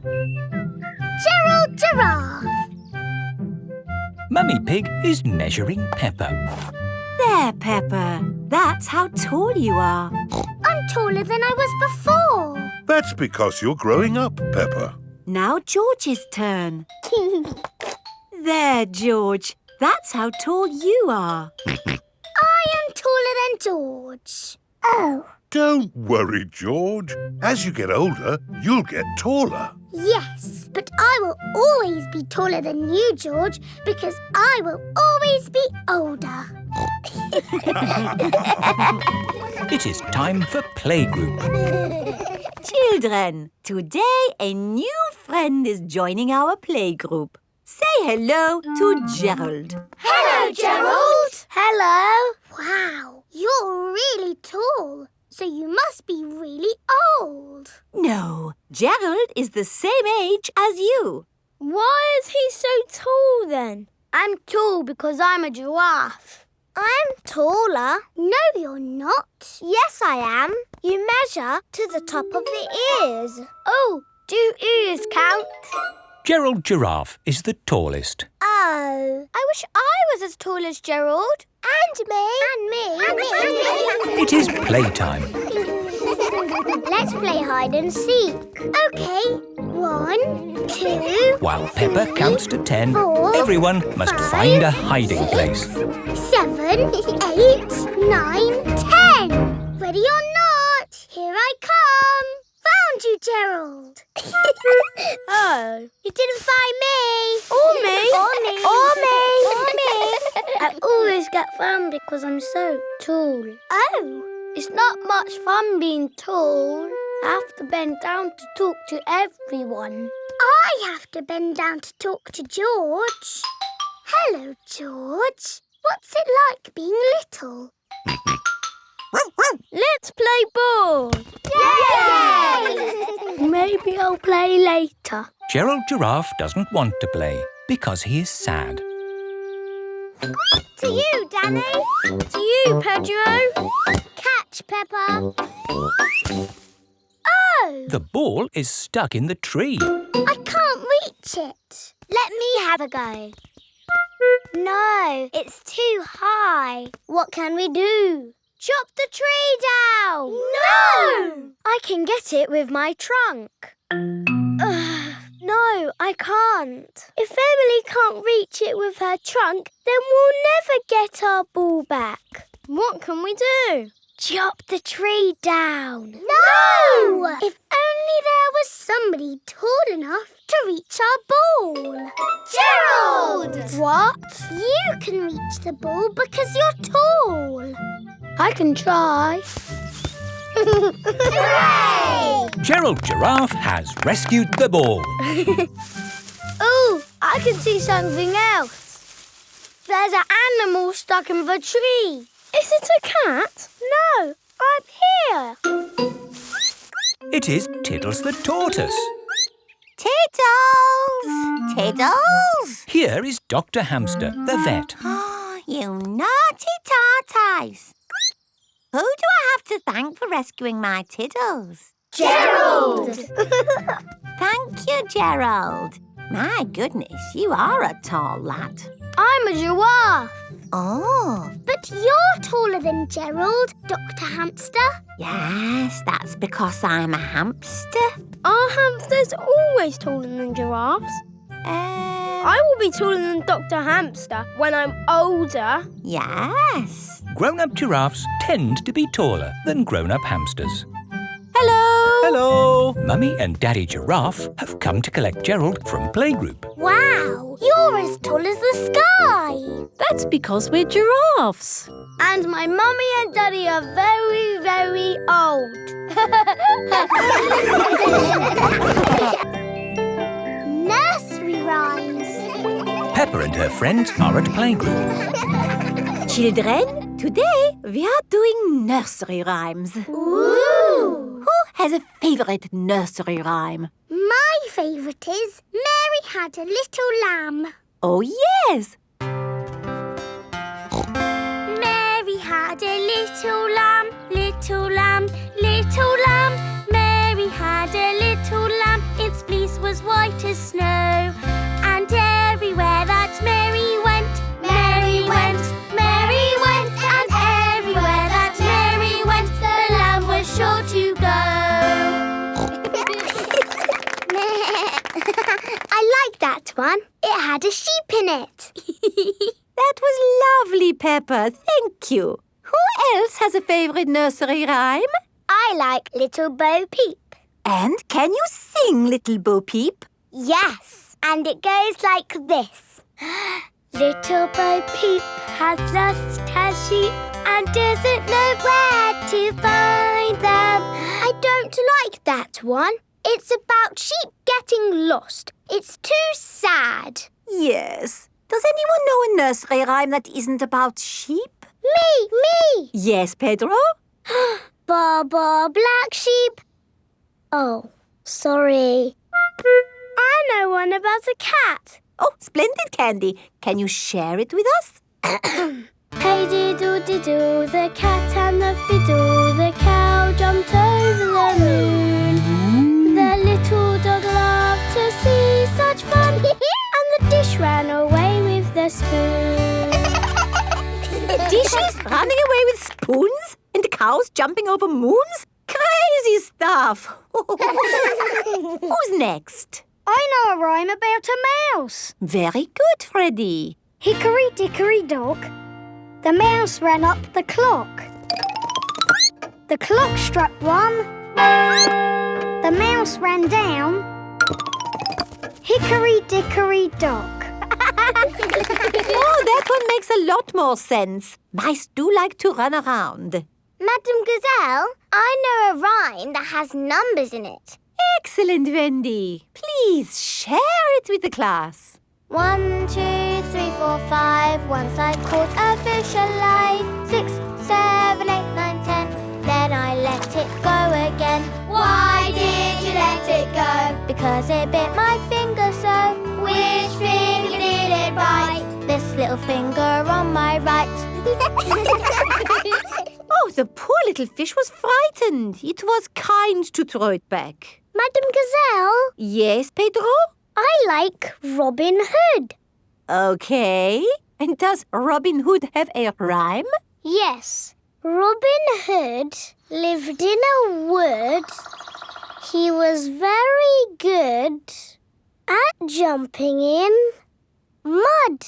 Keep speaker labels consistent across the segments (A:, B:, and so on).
A: Gerald Giraffe.
B: Mummy Pig is measuring Peppa.
C: There, Peppa. That's how tall you are.
A: I'm taller than I was before.
D: That's because you're growing up, Peppa.
C: Now George's turn. There, George. That's how tall you are.
A: I am taller than George. Oh.
D: Don't worry, George. As you get older, you'll get taller.
A: Yes, but I will always be taller than you, George, because I will always be older.
B: It is time for playgroup.
C: Children, today a new friend is joining our playgroup. Say hello to Gerald.
A: Hello, Gerald. Hello. Wow, you're really tall. So you must be really old.
C: No, Gerald is the same age as you.
A: Why is he so tall then? I'm tall because I'm a giraffe. I'm taller. No, you're not. Yes, I am. You measure to the top of the ears. Oh, do ears count?
B: Gerald Giraffe is the tallest.
A: Oh, I wish I was as tall as Gerald. And me. And me. And me. And me.
B: It is playtime.
A: Let's play hide and seek. OK. 1, 2...
B: While Peppa counts to 10,
A: 4,
B: everyone must
A: 5,
B: find a hiding
A: 6,
B: place.
A: 7, 8, 9, 10. Ready or not, here I come. Found you, Gerald. Oh, you didn't find me. Or me. Or me. Or me. Or me. I always get found because I'm so tall. Oh. It's not much fun being tall. I have to bend down to talk to everyone. I have to bend down to talk to George. Hello, George. What's it like being little? Let's play ball. Yay! Maybe I'll play later.
B: Gerald Giraffe doesn't want to play because he is sad.
A: To you, Danny. To you, Pedro. Catch, Peppa. Oh!
B: The ball is stuck in the tree.
A: I can't reach it. Let me have a go. No, it's too high. What can we do? Chop the tree down! No! I can get it with my trunk. No, I can't. If Emily can't reach it with her trunk, then we'll never get our ball back. What can we do? Chop the tree down. No! If only there was somebody tall enough to reach our ball. Gerald! What? You can reach the ball because you're tall. I can try. Hooray!
B: Gerald Giraffe has rescued the ball.
A: Oh, I can see something else. There's an animal stuck in the tree. Is it a cat? No, I'm here.
B: It is Tiddles the tortoise.
E: Tiddles! Tiddles!
B: Here is Dr. Hamster, the vet.
E: Oh, you naughty tortoise. Who do I have to thank for rescuing my Tiddles?
A: Gerald!
E: Thank you, Gerald. My goodness, you are a tall lad.
A: I'm a giraffe.
E: Oh.
A: But you're taller than Gerald, Dr. Hamster.
E: Yes, that's because I'm a hamster.
A: Are hamsters always taller than giraffes? I will be taller than Dr. Hamster when I'm older.
E: Yes.
B: Grown-up giraffes tend to be taller than grown-up hamsters.
E: Hello.
B: Hello! Mummy and Daddy Giraffe have come to collect Gerald from playgroup.
A: Wow, you're as tall as the sky.
C: That's because we're giraffes.
A: And my mummy and daddy are very, very old. Nursery rhymes.
B: Peppa and her friends are at playgroup.
C: Children, today we are doing nursery rhymes.
A: Ooh.
C: Who has a favourite nursery rhyme?
A: My favourite is Mary Had a Little Lamb.
C: Oh, yes.
A: Mary had a little lamb, little lamb, little lamb. Mary had a little lamb, its fleece was as white as snow. And everywhere that Mary went, Mary went, Mary went. And everywhere that Mary went, the lamb was sure to go. I like that one. It had a sheep in it.
C: That was lovely, Peppa. Thank you. Who else has a favourite nursery rhyme?
A: I like Little Bo Peep.
C: And can you sing, Little Bo Peep?
A: Yes, and it goes like this. Little Bo Peep has lost her sheep and doesn't know where to find them. I don't like that one. It's about sheep getting lost. It's too sad.
C: Yes. Does anyone know a nursery rhyme that isn't about sheep?
A: Me!
C: Yes, Pedro?
A: Ba ba black sheep. Oh, sorry. I know one about a cat.
C: Oh, splendid, Candy. Can you share it with us?
A: Hey diddle-diddle, the cat and the fiddle, the cow jumped over the moon. The little dog loved to see such fun, and the dish ran away with the spoon.
C: Dishes running away with spoons and cows jumping over moons? Crazy stuff. Who's next?
A: I know a rhyme about a mouse.
C: Very good, Freddy.
A: Hickory dickory dock, the mouse ran up the clock. The clock struck one, the mouse ran down. Hickory dickory dock.
C: Oh, that one makes a lot more sense. Mice do like to run around.
A: Madam Gazelle, I know a rhyme that has numbers in it.
C: Excellent, Wendy. Please share it with the class.
A: 1, 2, 3, 4, 5. Once I caught a fish alive. 6, 7, 8, 9, 10. Then I let it go again. Why did you let it go? Because it bit my finger so. Which finger did it bite? This little finger on my right.
C: Oh, the poor little fish was frightened. It was kind to throw it back.
A: Madam Gazelle,
C: Yes, Pedro?
A: I like Robin Hood.
C: Okay. And does Robin Hood have a rhyme?
A: Yes, Robin Hood lived in a wood. He was very good at jumping in mud.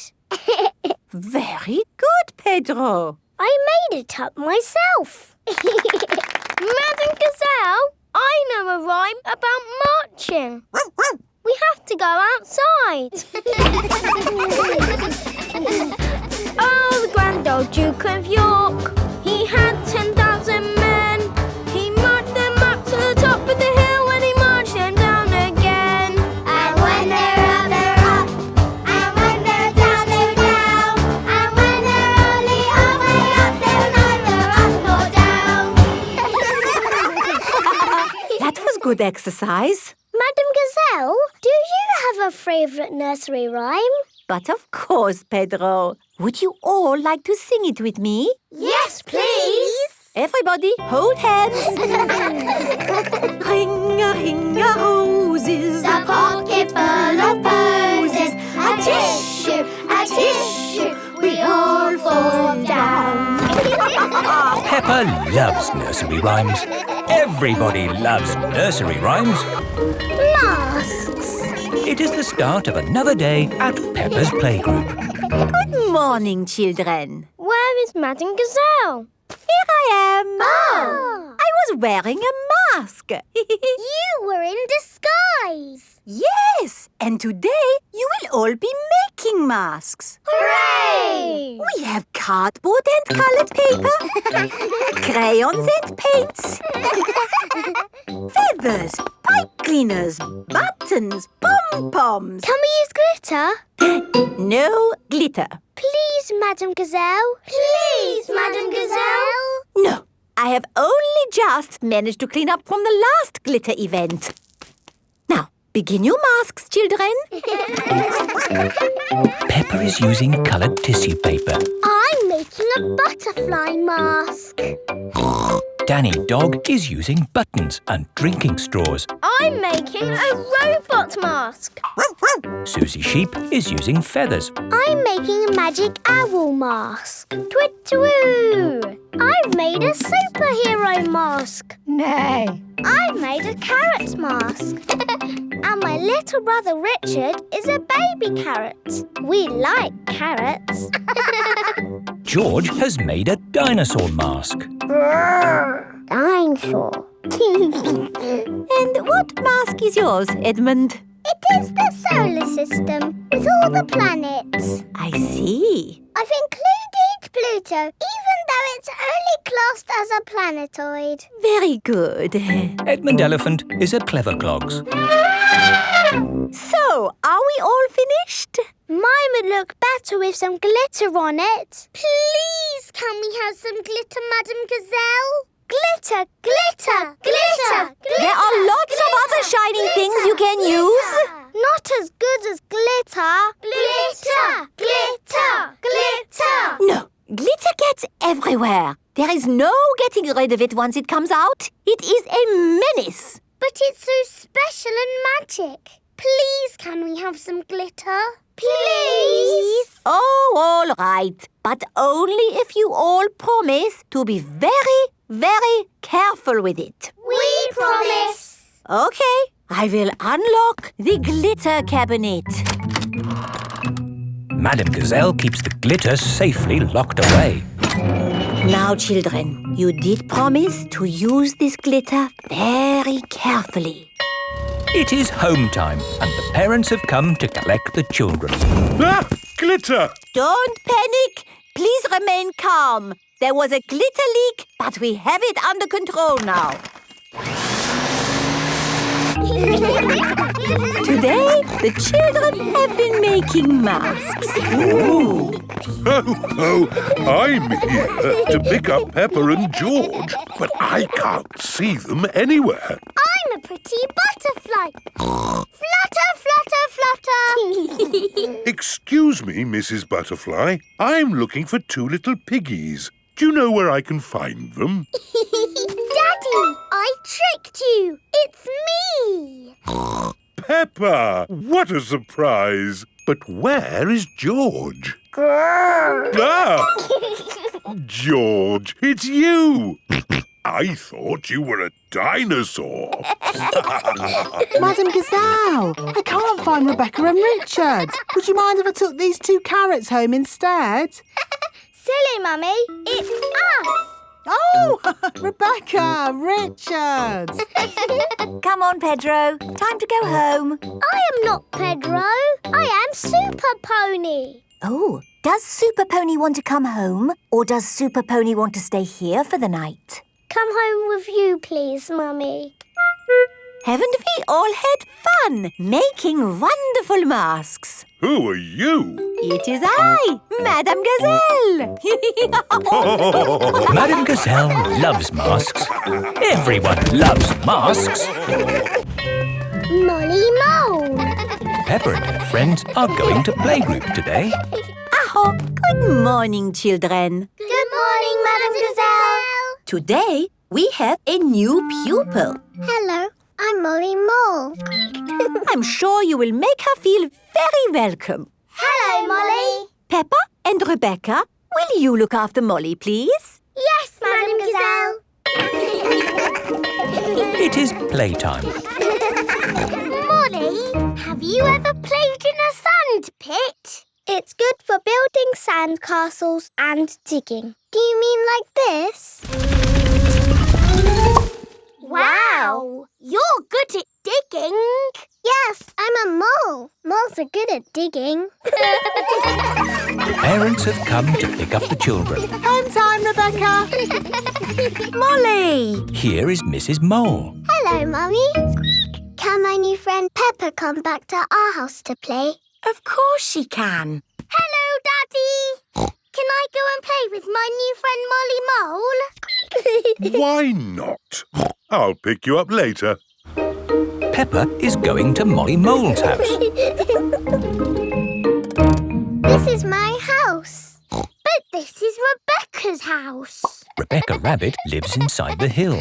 C: Very good, Pedro.
A: I made it up myself. Madam Gazelle, I know a rhyme about marching. We have to go outside. Oh, the grand old Duke of York. He had 10,000 men. He marched them up to the top of the hill and he marched them down again. And when they're up, they're up. And when they're down, they're down. And when they're only halfway up, they're neither up nor down.
C: That was good exercise.
A: Madam Gazelle, do you have a favourite nursery rhyme?
C: But of course, Pedro. Would you all like to sing it with me?
A: Yes, please.
C: Everybody, hold hands. Ring-a-ring-a-roses,
A: A pocket full of posies, a tissue, we all fall down.
B: Peppa loves nursery rhymes. Everybody loves nursery rhymes.
A: Masks.
B: It is the start of another day at Peppa's playgroup.
C: Good morning, children.
A: Where is Madam Gazelle?
C: Here I am.
A: Oh.
C: I was wearing a mask.
A: You were in disguise.
C: Yes, and today you will all be making masks.
A: Hooray!
C: We have cardboard and coloured paper, crayons and paints, feathers, pipe cleaners, buttons, pom-poms.
A: Can we use glitter?
C: No glitter.
A: Please, Madam Gazelle. Please, Madam Gazelle.
C: No, I have only just managed to clean up from the last glitter event. Now, begin your masks, children.
B: Peppa is using coloured tissue paper.
A: I'm making a butterfly mask.
B: Danny dog is using buttons and drinking straws.
A: I'm making a robot mask.
B: Suzy Sheep is using feathers.
A: I'm making a magic owl mask. Twit-twoo! I've made a superhero mask.
C: Nay.
A: I've made a carrot mask. And my little brother Richard is a baby carrot. We like carrots.
B: George has made a dinosaur mask.
A: Dinosaur.
C: And what mask is yours, Edmund?
A: It is the solar system with all the planets.
C: I see.
A: I've included Pluto, even though it's only classed as a planetoid.
C: Very good.
B: Edmund Elephant is a clever clogs.
C: So, are we all finished?
A: Mine would look better with some glitter on it. Please, can we have some glitter, Madam Gazelle? Glitter, glitter, glitter, glitter.
C: There are lots of other shining things you can use.
A: Not as good as glitter. Glitter, glitter, glitter.
C: No, glitter gets everywhere. There is no getting rid of it once it comes out. It is a menace.
A: But it's so special and magic. Please, can we have some glitter? Please.
C: Oh, all right. But only if you all promise to be very, very careful with it.
A: We promise.
C: Okay, I will unlock the glitter cabinet.
B: Madam Gazelle keeps the glitter safely locked away.
C: Now, children, you did promise to use this glitter very carefully.
B: It is home time and the parents have come to collect the children.
D: Ah! Glitter!
C: Don't panic. Please remain calm. There was a glitter leak, but we have it under control now. Today, the children have been making masks. Ooh.
D: Oh, I'm here to pick up Peppa and George, but I can't see them anywhere.
A: I'm a pretty butterfly. Flutter, flutter, flutter.
D: Excuse me, Mrs. Butterfly. I'm looking for two little piggies. Do you know where I can find them?
A: Daddy, I tricked you. It's me.
D: Peppa! What a surprise! But where is George? Ah! George, it's you! I thought you were a dinosaur.
F: Madam Gazelle, I can't find Rebecca and Richard. Would you mind if I took these two carrots home instead?
A: Silly, Mummy. It's us.
F: Oh, Rebecca, Richard.
C: Come on, Pedro. Time to go home.
A: I am not Pedro. I am Super Pony.
C: Oh, does Super Pony want to come home? Or does Super Pony want to stay here for the night?
A: Come home with you, please, Mummy.
C: Haven't we all had fun making wonderful masks?
D: Who are you?
C: It is I, Madame Gazelle.
B: Madam Gazelle loves masks. Everyone loves masks.
A: Molly Mole.
B: Peppa and her friends are going to playgroup today.
C: Aho, good morning, children.
A: Good morning, Madam Gazelle.
C: Today, we have a new pupil.
A: Hello, I'm Molly Mole.
C: I'm sure you will make her feel very welcome.
A: Hello, Molly.
C: Peppa and Rebecca, will you look after Molly, please?
A: Yes, Madam Gazelle.
B: It is playtime.
A: Molly, have you ever played in a sand pit? It's good for building sand castles and digging. Do you mean like this? Wow! You're good at digging. Yes, I'm a mole. Moles are good at digging.
B: The parents have come to pick up the children.
F: Home time, Rebecca.
C: Molly!
B: Here is Mrs. Mole.
A: Hello, Mummy. Can my new friend Peppa come back to our house to play?
C: Of course she can.
A: Hello, Daddy. Can I go and play with my new friend Molly Mole?
D: Why not? I'll pick you up later.
B: Peppa is going to Molly Mole's house.
A: This is my house. But this is Rebecca's house.
B: Rebecca Rabbit lives inside the hill.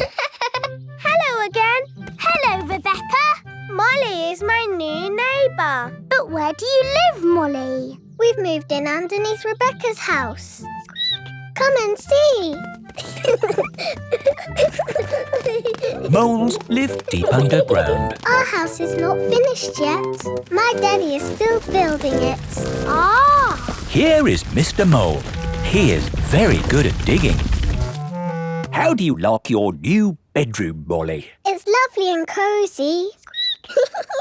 A: Hello again. Hello, Rebecca. Molly is my new neighbour. But where do you live, Molly? We've moved in underneath Rebecca's house. Come and see.
B: Moles live deep underground.
A: Our house is not finished yet. My daddy is still building it. Ah!
B: Here is Mr. Mole. He is very good at digging. How do you like your new bedroom, Molly?
A: It's lovely and cosy.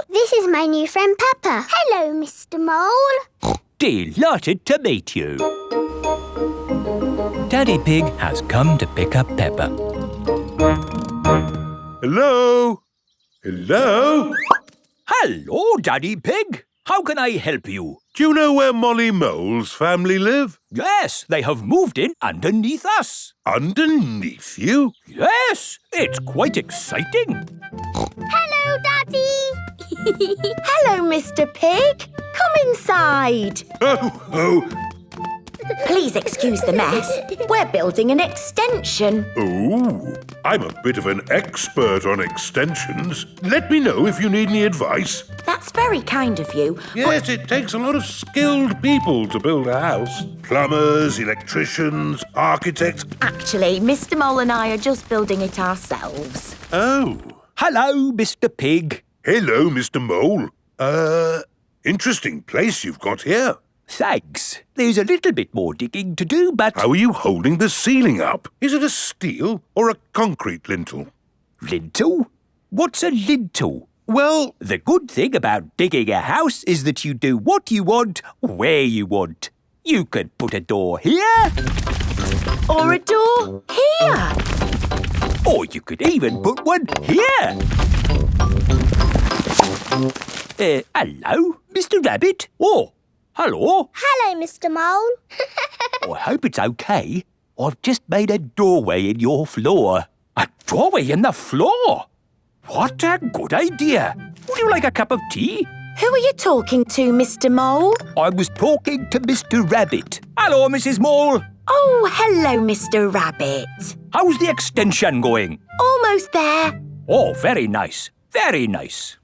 A: This is my new friend Peppa. Hello, Mr. Mole.
B: Delighted to meet you. Daddy Pig has come to pick up Peppa.
D: Hello? Hello?
B: Hello, Daddy Pig. How can I help you?
D: Do you know where Molly Mole's family live?
B: Yes, they have moved in underneath us.
D: Underneath you?
B: Yes, it's quite exciting.
A: Hello, Daddy.
C: Hello, Mr. Pig. Come inside.
D: Oh.
C: Please excuse the mess. We're building an extension.
D: Oh, I'm a bit of an expert on extensions. Let me know if you need any advice.
C: That's very kind of you.
D: Yes, it takes a lot of skilled people to build a house. Plumbers, electricians, architects.
C: Actually, Mr. Mole and I are just building it ourselves.
D: Oh.
B: Hello, Mr. Pig.
D: Hello, Mr. Mole. Interesting place you've got here.
B: Thanks. There's a little bit more digging to do, but...
D: How are you holding the ceiling up? Is it a steel or a concrete lintel?
B: Lintel? What's a lintel?
D: Well,
B: The good thing about digging a house is that you do what you want, where you want. You could put a door here,
C: Or a door here.
B: or you could even put one here. Hello, Mr. Rabbit? Oh, hello.
A: Hello, Mr. Mole.
B: I hope it's okay. I've just made a doorway in your floor. A doorway in the floor? What a good idea. Would you like a cup of tea?
C: Who are you talking to, Mr. Mole?
B: I was talking to Mr. Rabbit. Hello, Mrs. Mole.
C: Oh, hello, Mr. Rabbit.
B: How's the extension going?
C: Almost there.
B: Oh, very nice. Very nice.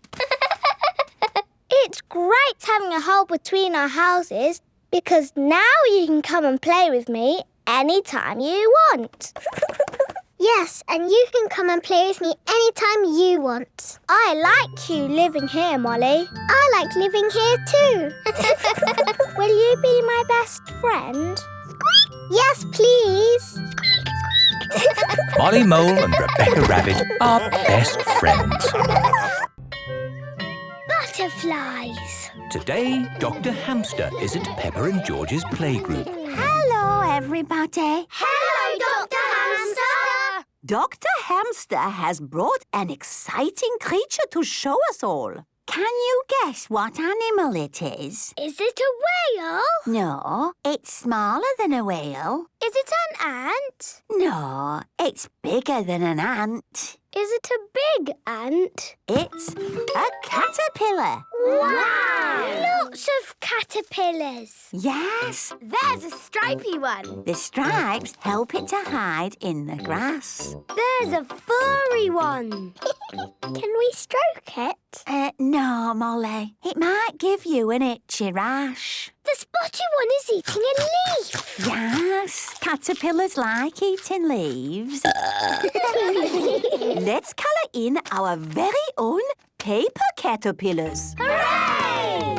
A: It's great having a hole between our houses because now you can come and play with me anytime you want. Yes, and you can come and play with me anytime you want. I like you living here, Molly. I like living here too. Will you be my best friend? Yes, please.
B: Molly Mole and Rebecca Rabbit are best friends.
A: Butterflies.
B: Today, Dr. Hamster is at Peppa and George's playgroup.
E: Hello, everybody.
A: Hello, Dr. Hamster.
E: Dr. Hamster has brought an exciting creature to show us all. Can you guess what animal it is?
A: Is it a whale?
E: No, it's smaller than a whale.
A: Is it an ant?
E: No, it's bigger than an ant.
A: Is it a big ant?
E: It's a caterpillar.
A: Wow! Lots of caterpillars.
E: Yes,
A: There's a stripy one.
E: the stripes help it to hide in the grass.
A: There's a furry one. Can we stroke it?
E: No, Molly. It might give you an itchy rash.
A: The spotty one is eating a leaf.
E: Yes, caterpillars like eating leaves. Let's colour in our very own paper caterpillars.
A: Hooray!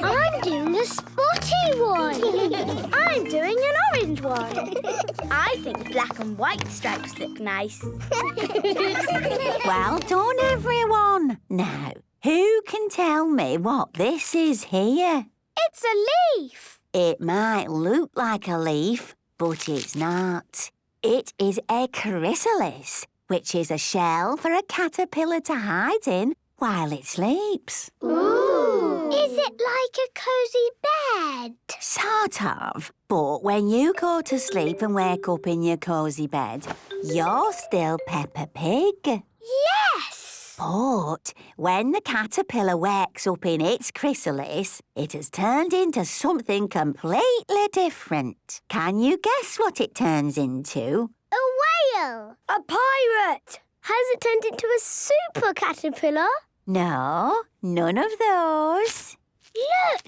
A: I'm doing a spotty one. I'm doing an orange one. I think black and white stripes look nice.
E: Well done, everyone. Now, who can tell me what this is here?
A: It's a leaf.
E: It might look like a leaf, but it's not. It is a chrysalis, which is a shell for a caterpillar to hide in while it sleeps.
A: Ooh. Is it like a cosy bed?
E: Sort of. But when you go to sleep and wake up in your cosy bed, you're still Peppa Pig.
A: Yes.
E: But when the caterpillar wakes up in its chrysalis, it has turned into something completely different. Can you guess what it turns into?
A: A whale. A pirate. Has it turned into a super caterpillar?
E: No, none of those.
A: Look,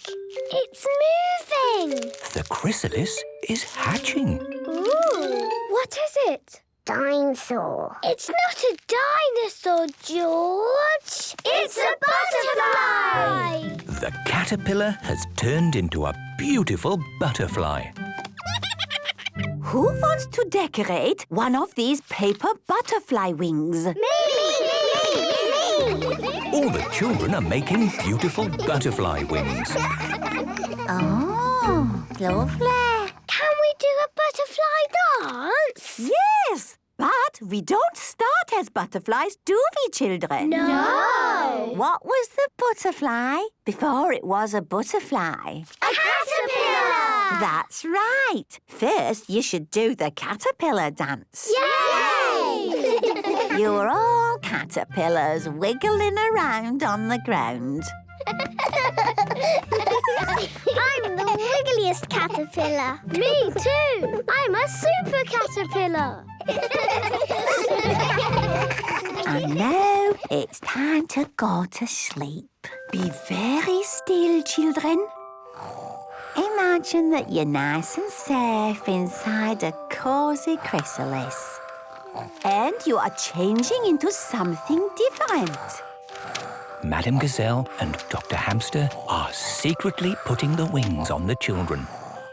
A: it's moving.
B: The chrysalis is hatching.
A: Ooh, what is it? Dinosaur. It's not a dinosaur, George. It's a butterfly.
B: The caterpillar has turned into a beautiful butterfly.
E: Who wants to decorate one of these paper butterfly wings?
A: Me!
B: All the children are making beautiful butterfly wings.
E: Oh, lovely.
A: Can we do a butterfly dance?
E: Yes, but we don't start as butterflies, do we, children?
A: No.
E: What was the butterfly before it was a butterfly?
A: A caterpillar.
E: That's right. First, you should do the caterpillar dance.
A: Yay!
E: You're all caterpillars wiggling around on the ground.
A: I'm the wiggliest caterpillar. Me too. I'm a super caterpillar.
E: And now it's time to go to sleep. Be very still, children. Imagine that you're nice and safe inside a cosy chrysalis. And you are changing into something different.
B: Madame Gazelle and Dr. Hamster are secretly putting the wings on the children.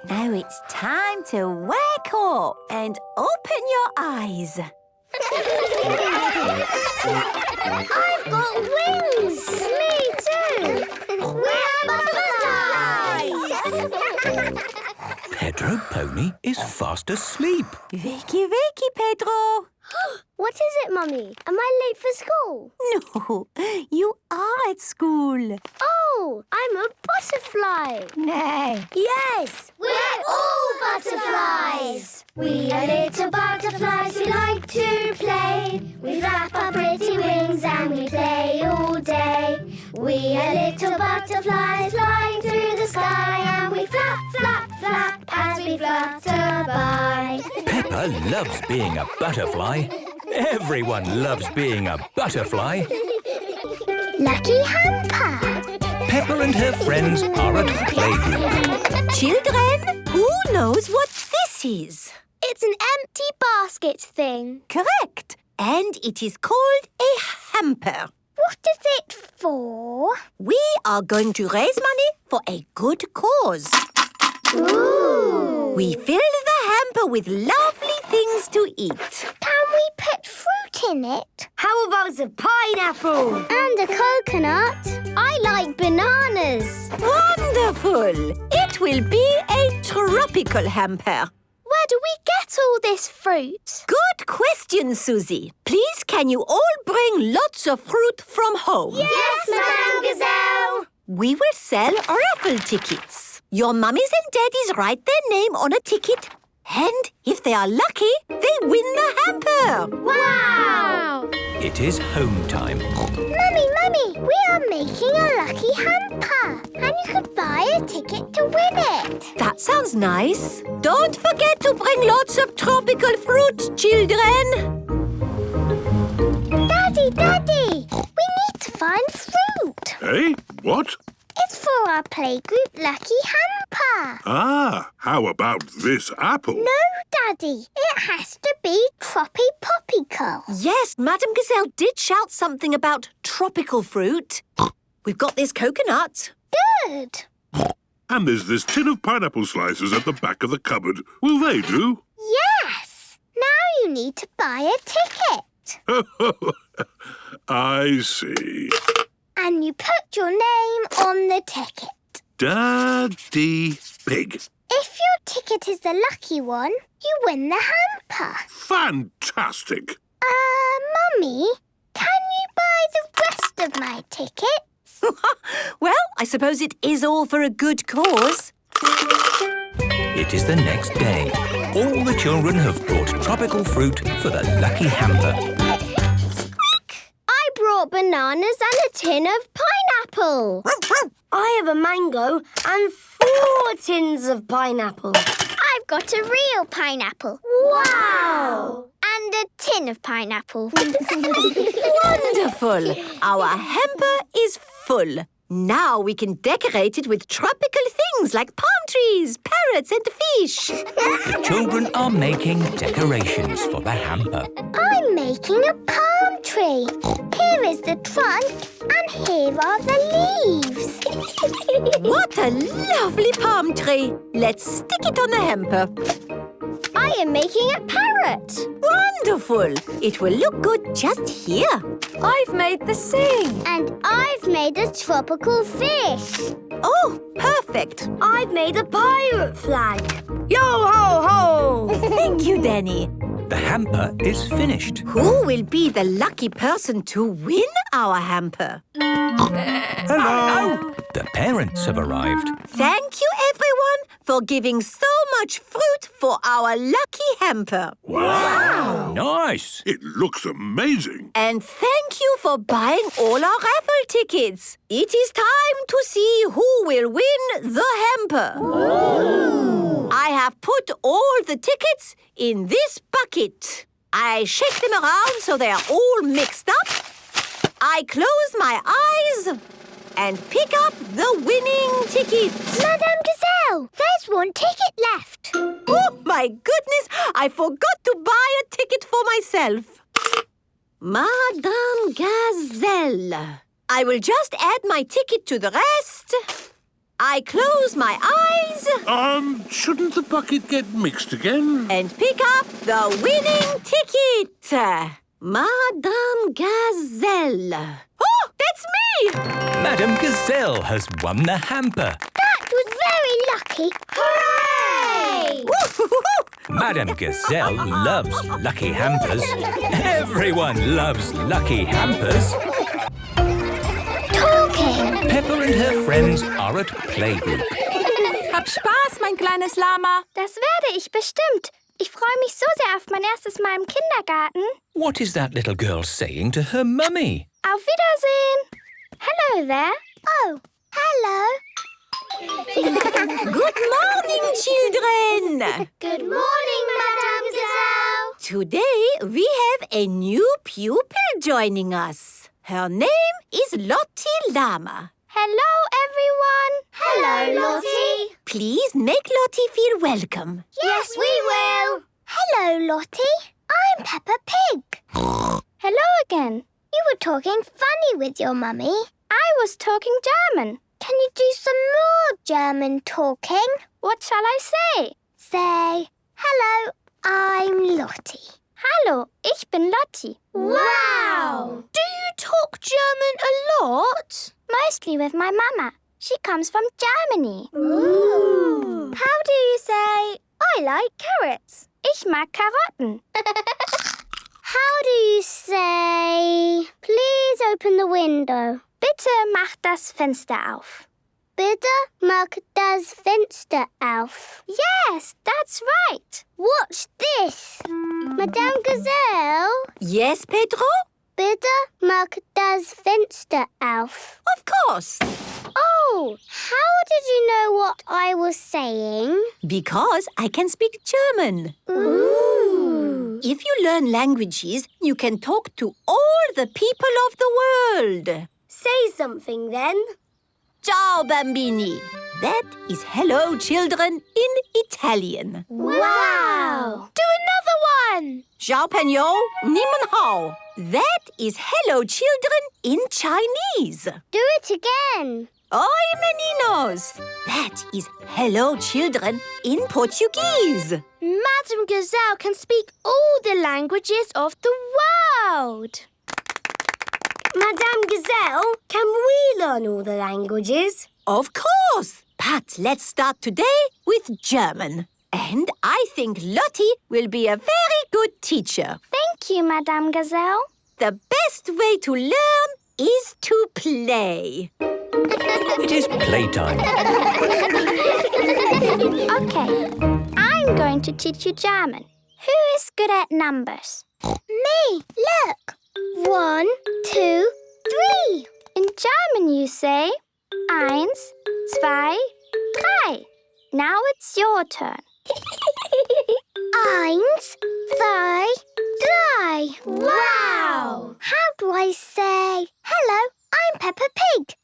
E: Now it's time to wake up and open your eyes.
A: I've got wings. Me too. We're butterflies.
B: Pedro Pony is fast asleep.
E: Wakey, wakey, Pedro.
A: What is it, Mummy? Am I late for school?
E: No, you are at school.
A: Oh, I'm a butterfly.
E: No.
A: Yes, we're all butterflies. We are little butterflies who like to play. We flap our pretty wings and we play all day. We are little butterflies flying through the sky, and we flap, flap, flap as we flutter by.
B: Peppa loves being a butterfly. Everyone loves being a butterfly.
A: Lucky hamper.
B: Peppa and her friends are at playgroup.
C: Children, who knows what this is?
A: It's an empty basket thing.
C: Correct. And it is called a hamper.
A: What is it for?
C: We are going to raise money for a good cause.
A: Ooh.
C: We fill the hamper with lovely things to eat.
A: Can we put fruit in it?
C: How about a pineapple?
A: And a coconut. I like bananas.
C: Wonderful! It will be a tropical hamper.
A: Where do we get all this fruit?
C: Good question, Suzy. Please, can you all bring lots of fruit from home?
A: Yes, Madame Gazelle.
C: We will sell raffle tickets. Your mummies and daddies write their name on a ticket, and if they are lucky, they win the hamper.
A: Wow!
B: It is home time.
A: Mummy, we are making a lucky hamper. And you could buy a ticket to win it.
C: That sounds nice. Don't forget to bring lots of tropical fruit, children.
A: Daddy, we need to find fruit.
D: Eh? What?
A: It's for our playgroup lucky hamper.
D: Ah, how about this apple?
A: No, Daddy, it has to be tropical.
C: Yes, Madame Gazelle did shout something about tropical fruit. We've got this coconut.
A: Good.
D: And there's this tin of pineapple slices at the back of the cupboard. Will they do?
A: Yes. Now you need to buy a ticket.
D: I see.
A: And you put your name on the ticket.
D: Daddy Pig.
A: If your ticket is the lucky one, you win the hamper.
D: Fantastic.
A: Mummy, can you buy the rest of my tickets?
C: Well, I suppose it is all for a good cause.
B: It is the next day. All the children have brought tropical fruit for the lucky hamper.
A: I brought bananas. bananas and a tin of pineapple.
G: I have a mango and 4 tins of pineapple.
A: I've got a real pineapple.
G: Wow!
A: And a tin of pineapple.
C: Wonderful! Our hamper is full. Now we can decorate it with tropical things like palm trees, parrots and fish.
B: The children are making decorations for the hamper.
A: I'm making a palm tree. Here is the trunk and here are the leaves.
C: What a lovely palm tree! Let's stick it on the hamper.
A: I am making a parrot.
C: Wonderful! It will look good just here.
G: I've made the sea.
A: And I've made a tropical fish.
C: Oh, perfect!
G: I've made a pirate flag. Yo ho ho!
C: Thank you, Danny.
B: The hamper is finished.
C: Who will be the lucky person to win our hamper?
B: Hello! The parents have arrived.
C: Thank you, everyone, for giving so much fruit for our lucky hamper.
B: Wow! Nice!
D: It looks amazing.
C: And thank you for buying all our raffle tickets. It is time to see who will win the hamper. Ooh. I have put all the tickets in this bucket. I shake them around so they are all mixed up. I close my eyes and pick up the winning ticket.
A: Madame Gazelle, there's one ticket left.
C: Oh, my goodness! I forgot to buy a ticket for myself. Madame Gazelle. I will just add my ticket to the rest. I close my eyes
D: Shouldn't the bucket get mixed again?
C: and pick up the winning ticket. Madame Gazelle. Oh, that's me!
B: Madame Gazelle has won the hamper.
A: That was very lucky. Hooray!
B: Madame Gazelle loves lucky hampers. Everyone loves lucky hampers.
A: Talking.
B: Peppa and her friends are at playgroup.
H: Hab Spaß, mein kleines Lama.
A: Das werde ich bestimmt. Ich freue mich so sehr auf mein erstes Mal im Kindergarten.
B: What is that little girl saying to her mummy?
A: Auf Wiedersehen. Hello there. Oh, hello.
C: Good morning, children.
A: Good morning, Madame Gazelle.
C: Today we have a new pupil joining us. Her name is Lottie Llama.
A: Hello, everyone. Hello, Lottie.
C: Please make Lottie feel welcome.
A: Yes, we will. Hello, Lottie. I'm Peppa Pig. Hello again. You were talking funny with your mummy. I was talking German. Can you do some more German talking? What shall I say? Say, hello, I'm Lottie. Hallo, ich bin Lottie. Wow! Do you talk German a lot? Mostly with my mama. She comes from Germany. Ooh. How do you say, I like carrots? Ich mag Karotten. How do you say, please open the window? Bitte mach das Fenster auf. Bitte mach das Fenster auf. Yes, that's right. Watch this. Madame Gazelle,
C: Yes, Pedro?
A: bitte mach das Fenster auf.
C: Of course.
A: Oh, how did you know what I was saying?
C: Because I can speak German.
A: Ooh.
C: If you learn languages, you can talk to all the people of the world.
G: Say something then.
C: Ciao, bambini. That is hello, children, in Italian.
A: Wow. Do another one.
C: Ciao, Pagno. Ni hao. That is hello, children, in Chinese.
A: Do it again.
C: Oi, meninos. That is hello, children, in Portuguese.
A: Madame Gazelle can speak all the languages of the world.
G: Madame Gazelle, can we learn all the languages?
C: Of course. But let's start today with German. And I think Lottie will be a very good teacher.
A: Thank you, Madame Gazelle.
C: The best way to learn is to play.
B: It is playtime.
A: Okay, I'm going to teach you German. Who is good at numbers? Me, look. 1, 2, 3. In German you say 1, 2, 3. Now it's your turn. 1, 2, 3. Wow! How do I say, hello, I'm Peppa Pig?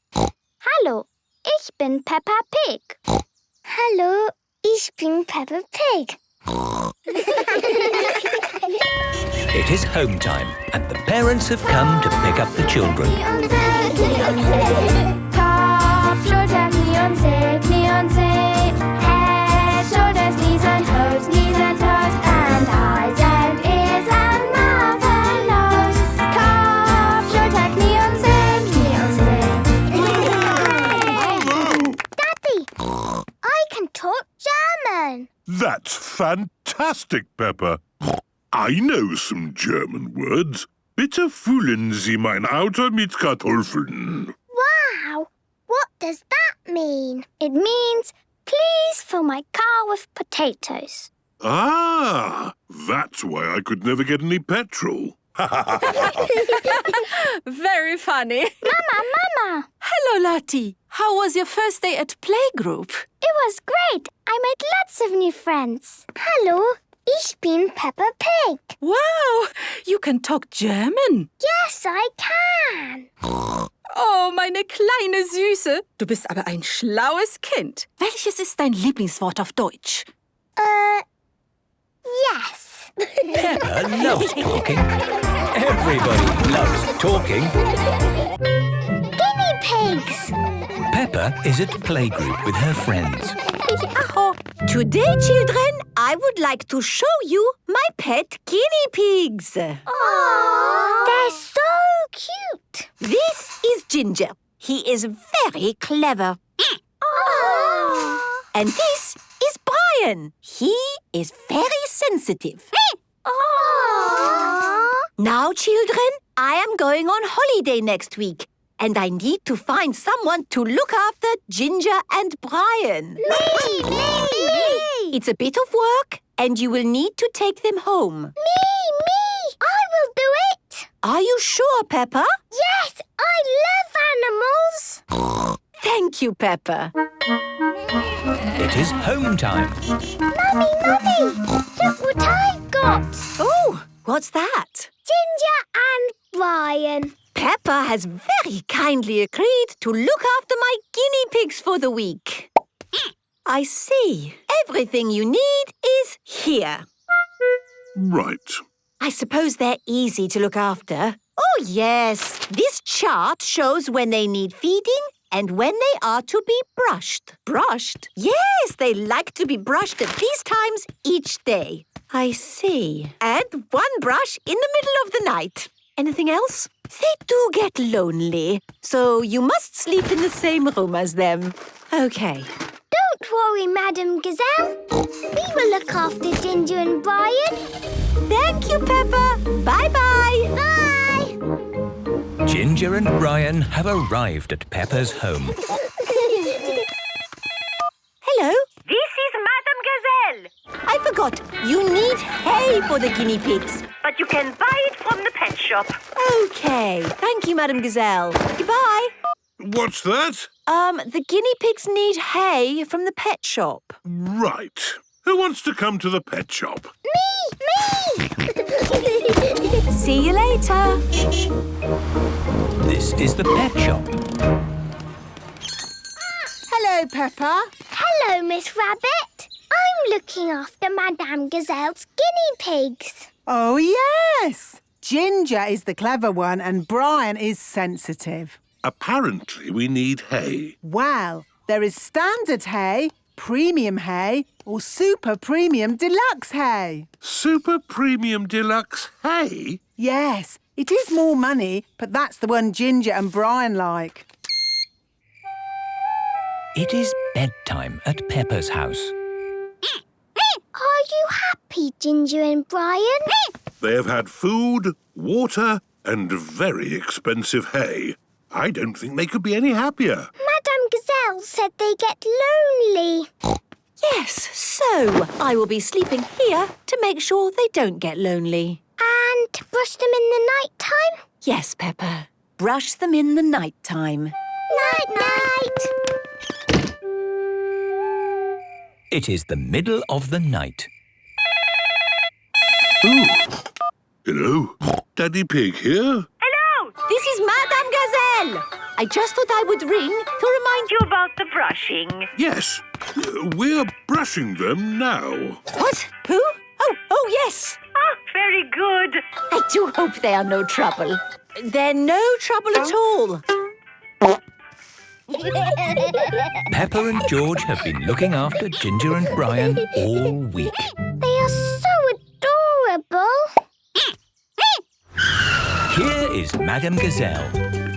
A: Hallo, ich bin Peppa Pig. Hallo, ich bin Peppa Pig.
B: It is home time, and the parents have come to pick up the children.
A: Kopf, Schulter, Knie und Zeh, Head, shoulders, knees and toes, and eyes and ears and mouth and nose. Kopf, Schulter, Knie und Zeh. Daddy, I can talk German.
D: That's fantastic, Peppa. I know some German words. Bitte füllen Sie mein Auto mit Kartoffeln.
A: Wow, what does that mean? It means, please fill my car with potatoes.
D: Ah, that's why I could never get any petrol.
H: Very funny.
A: Mama.
H: Hello, Lottie. How was your first day at playgroup?
A: It was great. I made lots of new friends. Hallo, ich bin Peppa Pig.
H: Wow, you can talk German.
A: Yes, I can.
H: Oh, meine kleine Süße. Du bist aber ein schlaues Kind. Welches ist dein Lieblingswort auf Deutsch?
A: Yes.
B: Peppa loves talking. Everybody loves talking.
A: Guinea pigs.
B: Peppa is at playgroup with her friends.
C: Today, children, I would like to show you my pet guinea pigs.
A: Aww. They're so cute.
C: This is Ginger. He is very clever.
A: Aww.
C: And this is Brian. He is very sensitive.
A: Aww.
C: Now, children, I am going on holiday next week, and I need to find someone to look after Ginger and Brian.
A: Me.
C: It's a bit of work, and you will need to take them home.
A: Me. I will do it.
C: Are you sure, Peppa?
A: Yes, I love animals.
C: Thank you, Peppa.
B: It is home time.
A: Mummy, look what I've got.
C: Oh, what's that?
A: Ginger and Brian.
C: Peppa has very kindly agreed to look after my guinea pigs for the week. I see. Everything you need is here.
D: Right.
C: I suppose they're easy to look after. Oh, yes. This chart shows when they need feeding and when they are to be brushed. Brushed? Yes, they like to be brushed at these times each day. I see. And one brush in the middle of the night. Anything else? They do get lonely, so you must sleep in the same room as them. Okay.
A: Don't worry, Madam Gazelle. We will look after Ginger and Brian.
C: Thank you, Peppa. Bye-bye.
A: Bye.
B: Ginger and Brian have arrived at Peppa's home.
C: Hello. This is Madame Gazelle. I forgot. You need hay for the guinea pigs. But you can buy it from the pet shop. Okay. Thank you, Madame Gazelle. Goodbye.
D: What's that?
C: The guinea pigs need hay from the pet shop.
D: Right. Who wants to come to the pet shop?
A: Me.
C: See you later.
B: This is the pet shop.
F: Hello, Peppa.
A: Hello, Miss Rabbit. I'm looking after Madame Gazelle's guinea pigs.
F: Oh, yes. Ginger is the clever one and Brian is sensitive.
D: Apparently we need hay.
F: Well, there is standard hay, premium hay or super premium deluxe hay.
D: Super Premium Deluxe hay?
F: Yes, it is more money, but that's the one Ginger and Brian like.
B: It is bedtime at Peppa's house.
A: Are you happy, Ginger and Brian?
D: They have had food, water and very expensive hay. I don't think they could be any happier.
A: Madame Gazelle said they get lonely.
C: Yes, so I will be sleeping here to make sure they don't get lonely.
A: And brush them in the night time?
C: Yes, Peppa. brush them in the night time.
A: Night-night.
B: It is the middle of the night.
D: Ooh. Hello? Daddy Pig here?
C: This is Madame Gazelle. I just thought I would ring to remind you about the brushing.
D: Yes. We're brushing them now.
C: What? Who? Oh, yes.
I: Very good.
C: I do hope they are no trouble. They're no trouble at all.
B: Peppa and George have been looking after Ginger and Brian all week.
A: They are so adorable.
B: Here is Madame Gazelle.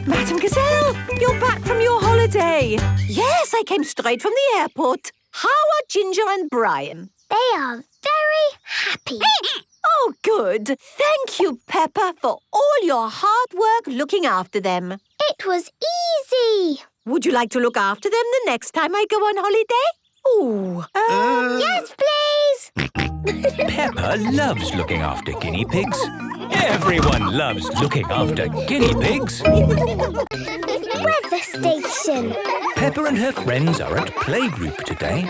C: Madame Gazelle, you're back from your holiday. Yes, I came straight from the airport. How are Ginger and Brian?
A: They are very happy.
C: Oh, good. Thank you, Peppa, for all your hard work looking after them.
A: It was easy.
C: Would you like to look after them the next time I go on holiday? Ooh.
A: Yes, please.
B: Peppa loves looking after guinea pigs. Everyone loves looking after guinea pigs.
A: Weather station.
B: Peppa and her friends are at playgroup today.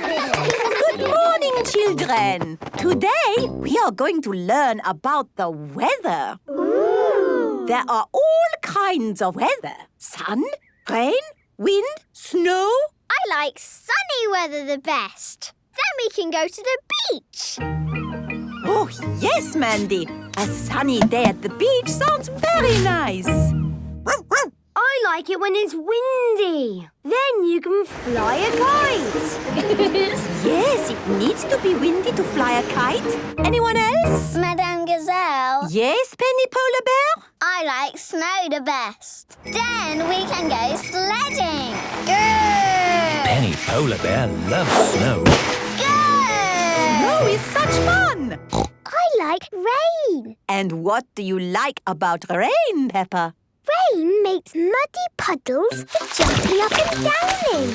C: Good morning, children. Today, we are going to learn about the weather.
A: Ooh.
C: There are all kinds of weather. Sun, rain, wind, snow.
A: I like sunny weather the best. Then we can go to the beach.
C: Oh, yes, Mandy. A sunny day at the beach sounds very nice.
G: I like it when it's windy. Then you can fly a kite.
C: Yes, it needs to be windy to fly a kite. Anyone else?
A: Madame Gazelle,
C: Yes, Penny Polar Bear?
A: I like snow the best. Then we can go sledding. Good.
B: Penny Polar Bear loves snow.
A: Good.
C: Snow is such fun.
A: I like rain.
C: And what do you like about rain, Peppa?
A: Rain makes muddy puddles for jumping up and down in.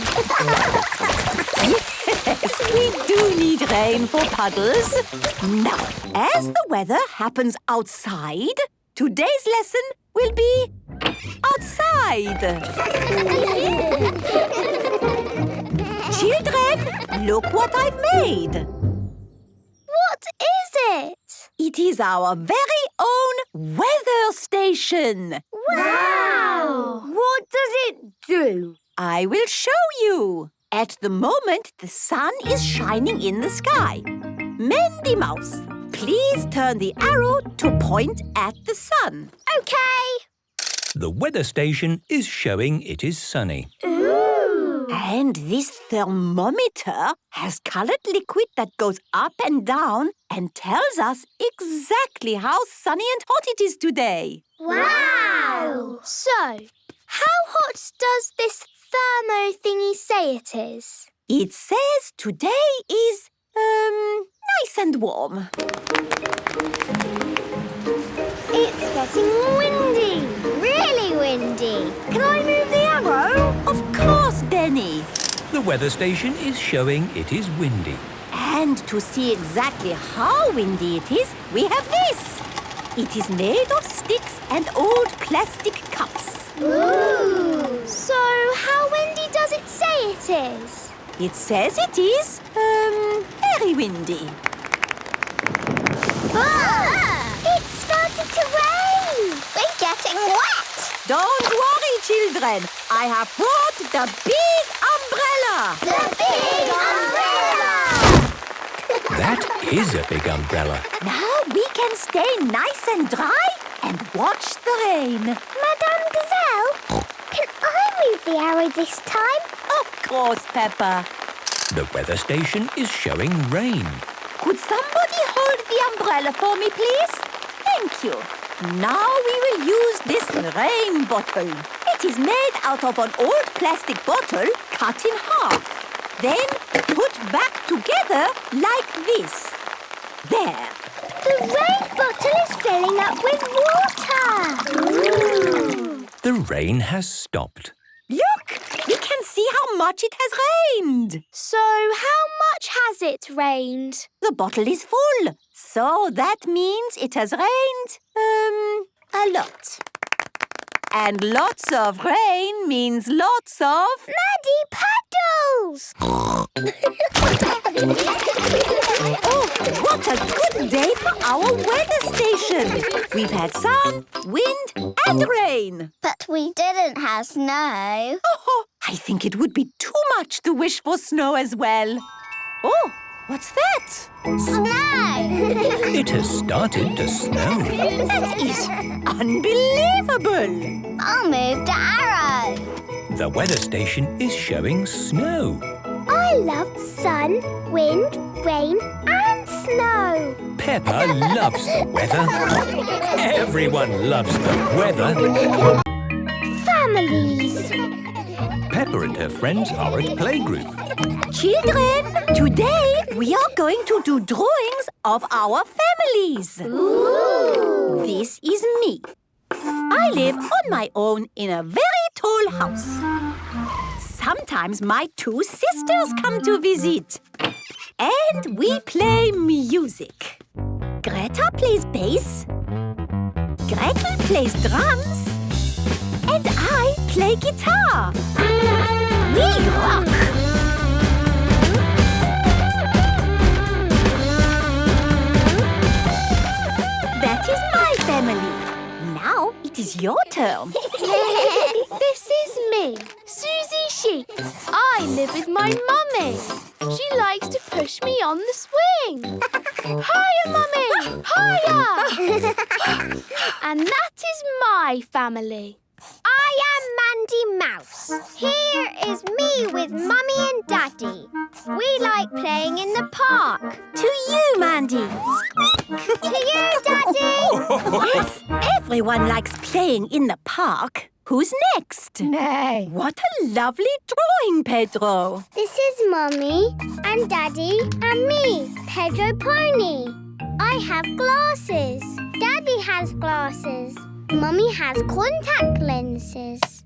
C: Yes, we do need rain for puddles. Now, as the weather happens outside, today's lesson will be outside. Children, look what I've made.
A: What is it?
C: It is our very own weather station.
A: Wow!
G: What does it do?
C: I will show you. At the moment, the sun is shining in the sky. Mandy Mouse, please turn the arrow to point at the sun.
A: Okay.
B: The weather station is showing it is sunny.
A: Ooh.
C: And this thermometer has coloured liquid that goes up and down and tells us exactly how sunny and hot it is today.
A: Wow! So, how hot does this thermo thingy say it is?
C: It says today is, nice and warm.
A: It's getting windy. Really windy.
G: Can I move the arrow?
C: Of course, Benny.
B: The weather station is showing it is windy.
C: And to see exactly how windy it is, we have this. It is made of sticks and old plastic cups.
A: Ooh! So, how windy does it say it is?
C: It says it is, very windy.
A: It started to rain! We're getting wet!
C: Don't worry, children. I have brought the big umbrella.
A: The big umbrella!
B: That is a big umbrella.
C: Now we can stay nice and dry and watch the rain.
A: Madame Gazelle, can I move the arrow this time?
C: Of course, Peppa.
B: The weather station is showing rain.
C: Could somebody hold the umbrella for me, please? Thank you. Now we will use this rain bottle. It is made out of an old plastic bottle cut in half. Then put back together like this. There.
A: The rain bottle is filling up with water! Ooh.
B: The rain has stopped.
C: Look! We can see how much it has rained.
A: So, how much has it rained?
C: The bottle is full. So that means it has rained, a lot. And lots of rain means lots of...
A: Muddy puddles!
C: Oh, what a good day for our weather station! We've had sun, wind and rain.
A: But we didn't have snow.
C: Oh, I think it would be too much to wish for snow as well. Oh, what's that?
A: Snow!
B: It has started to snow.
C: That is unbelievable!
A: I'll move the arrow.
B: The weather station is showing snow.
A: I love sun, wind, rain and snow.
B: Peppa loves the weather. Everyone loves the weather.
A: Families.
B: Peppa and her friends are at playgroup.
C: Children, today we are going to do drawings of our families.
A: Ooh.
C: This is me. I live on my own in a very tall house. Sometimes my two sisters come to visit. And we play music. Greta plays bass. Gretel plays drums. And I play guitar. We rock! That is my family. Now it is your turn.
A: This is me, Suzy Sheep. I live with my mummy. She likes to push me on the swing. Hiya, mummy! Hiya! And that is my family. I am Mandy Mouse. Here is me with Mummy and Daddy. We like playing in the park.
C: To you, Mandy.
A: To you, Daddy.
C: Yes, everyone likes playing in the park. Who's next?
A: No.
C: What a lovely drawing, Pedro.
A: This is Mummy and Daddy and me, Pedro Pony. I have glasses. Daddy has glasses. Mummy has contact lenses.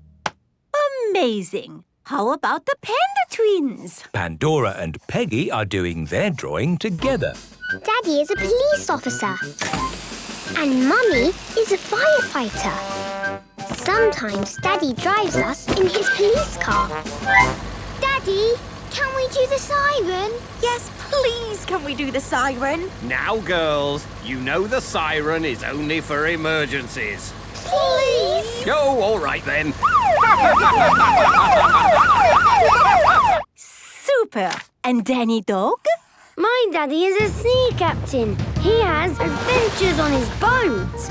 C: Amazing. How about the Panda Twins?
B: Pandora and Peggy are doing their drawing together.
A: Daddy is a police officer. And Mummy is a firefighter. Sometimes Daddy drives us in his police car. Daddy, can we do the siren?
C: Yes, please can we do the siren?
I: Now, girls, you know the siren is only for emergencies.
A: Please!
I: Oh, all right then.
C: Super. And Danny Dog?
G: My daddy is a sea captain. He has adventures on his boat.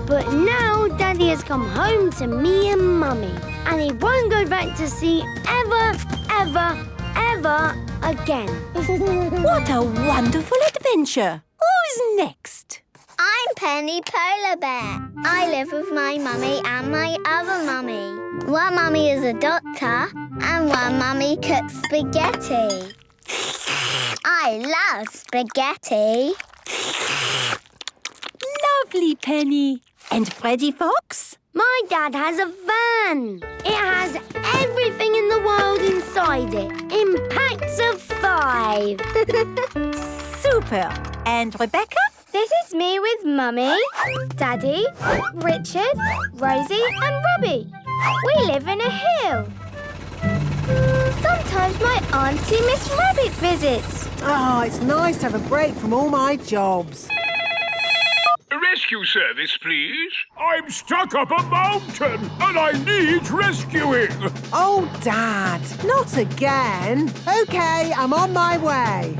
G: But now Daddy has come home to me and Mummy. And he won't go back to sea ever, ever, ever again.
C: What a wonderful adventure. Who's next?
A: I'm Penny Polar Bear. I live with my mummy and my other mummy. One mummy is a doctor and one mummy cooks spaghetti. I love spaghetti.
C: Lovely, Penny. And Freddy Fox?
G: My dad has a van. It has everything in the world inside it, in packs of 5.
C: Super. And Rebecca?
G: This is me with Mummy, Daddy, Richard, Rosie and Robbie. We live in a hill. Sometimes my auntie Miss Rabbit visits.
F: Oh, it's nice to have a break from all my jobs.
D: Rescue service, please. I'm stuck up a mountain and I need rescuing.
F: Oh, Dad, not again. OK, I'm on my way.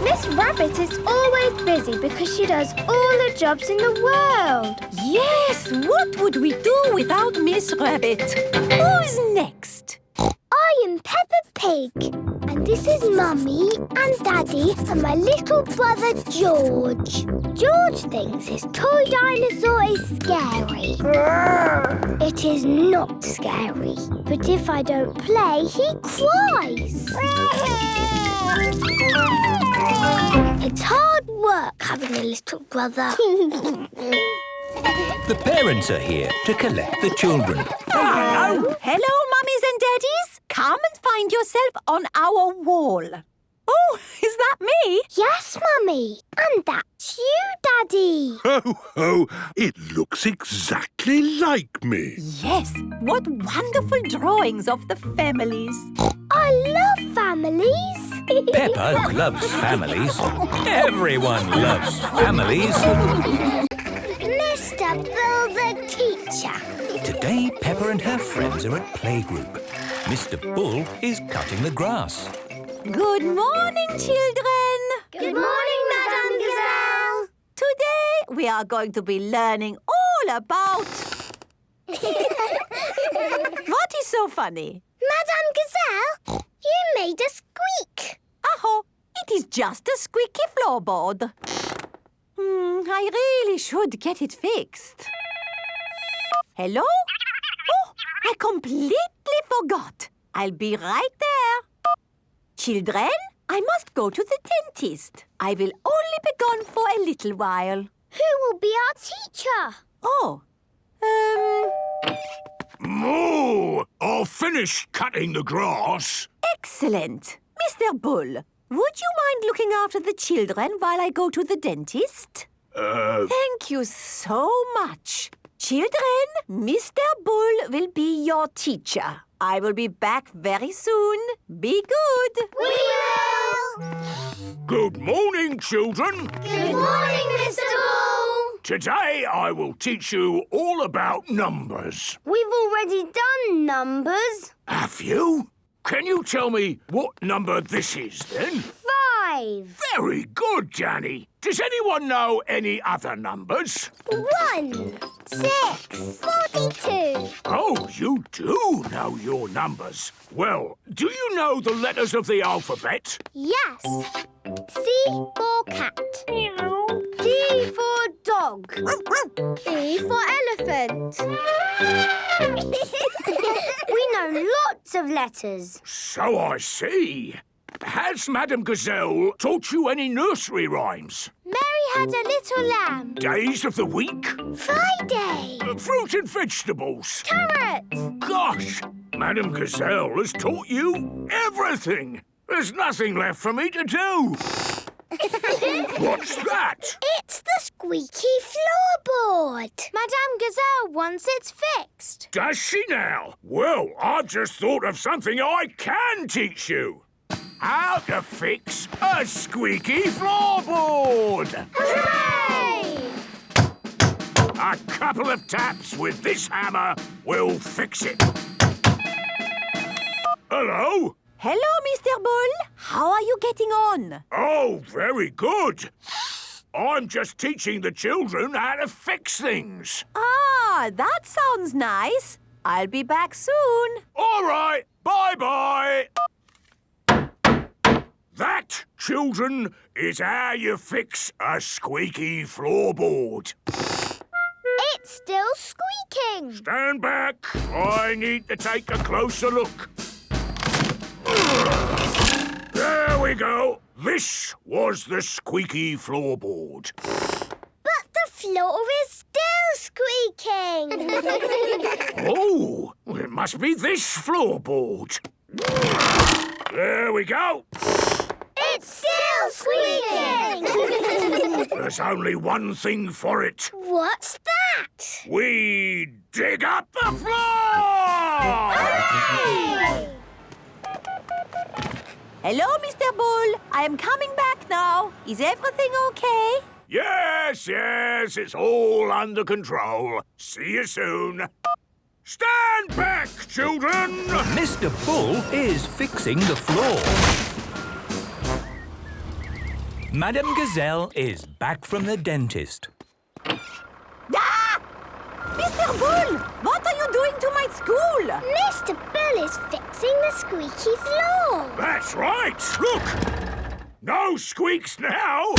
G: Miss Rabbit is always busy because she does all the jobs in the world.
C: Yes, what would we do without Miss Rabbit? Who's next?
A: I am Peppa Pig. And this is Mummy and Daddy and my little brother George. George thinks his toy dinosaur is scary. It is not scary. But if I don't play, he cries. It's hard work having a little brother.
B: The parents are here to collect the children.
C: Hello, mummies and daddies. Come and find yourself on our wall. Oh, is that me?
A: Yes, Mummy. And that's you, Daddy.
D: Ho, ho! It looks exactly like me.
C: Yes, what wonderful drawings of the families.
A: I love families.
B: Peppa loves families. Everyone loves families.
A: Mr. Bill the teacher.
B: Today, Peppa and her friends are at playgroup. Mr. Bull is cutting the grass.
C: Good morning, children.
A: Good morning, Madame Gazelle.
C: Today we are going to be learning all about... What is so funny?
A: Madame Gazelle, you made a squeak.
C: Oh, it is just a squeaky floorboard. I really should get it fixed. Hello? Oh, I completely forgot. I'll be right there. Children, I must go to the dentist. I will only be gone for a little while.
A: Who will be our teacher?
C: Oh,
D: Moo! I'll finish cutting the grass.
C: excellent. Mr. Bull, would you mind looking after the children while I go to the dentist? Thank you so much. Children, Mr. Bull will be your teacher. I will be back very soon. Be good.
A: We will.
D: Good morning, children.
A: Good morning, Mr. Bull.
D: Today I will teach you all about numbers.
G: We've already done numbers.
D: Have you? Can you tell me what number this is, then?
G: 5.
D: Very good, Danny. Does anyone know any other numbers?
A: 1, 6, 42.
D: Oh, you do know your numbers. Well, do you know the letters of the alphabet?
A: Yes. C for cat.
G: D for dog.
A: E for elephant.
G: We know lots of letters.
D: So I see. Has Madame Gazelle taught you any nursery rhymes?
A: Mary had a little lamb.
D: Days of the week?
A: Friday.
D: Fruit and vegetables?
A: Carrot.
D: Gosh, Madame Gazelle has taught you everything. There's nothing left for me to do. What's that?
A: It's the squeaky floorboard. Madame Gazelle wants it fixed.
D: Does she now? Well, I've just thought of something I can teach you. How to fix a squeaky floorboard.
A: Hooray!
D: A couple of taps with this hammer will fix it. Hello?
C: Hello, Mr. Bull. How are you getting on?
D: Oh, very good. I'm just teaching the children how to fix things.
C: Ah, that sounds nice. I'll be back soon.
D: All right, bye-bye. That, children, is how you fix a squeaky floorboard.
A: It's still squeaking.
D: Stand back. I need to take a closer look. There we go. This was the squeaky floorboard.
A: But the floor is still squeaking.
D: Oh, it must be this floorboard. There we go.
A: It's still squeaking.
D: There's only one thing for it.
A: What's that?
D: We dig up the floor!
A: Hooray!
C: Hello, Mr. Bull. I am coming back now. Is everything okay?
D: Yes, it's all under control. See you soon. Stand back, children!
B: Mr. Bull is fixing the floor. Madame Gazelle is back from the dentist.
C: Ah! Mr. Bull, what are you doing to my school?
A: Mr. Bull is fixing the squeaky floor.
D: That's right. Look! No squeaks now.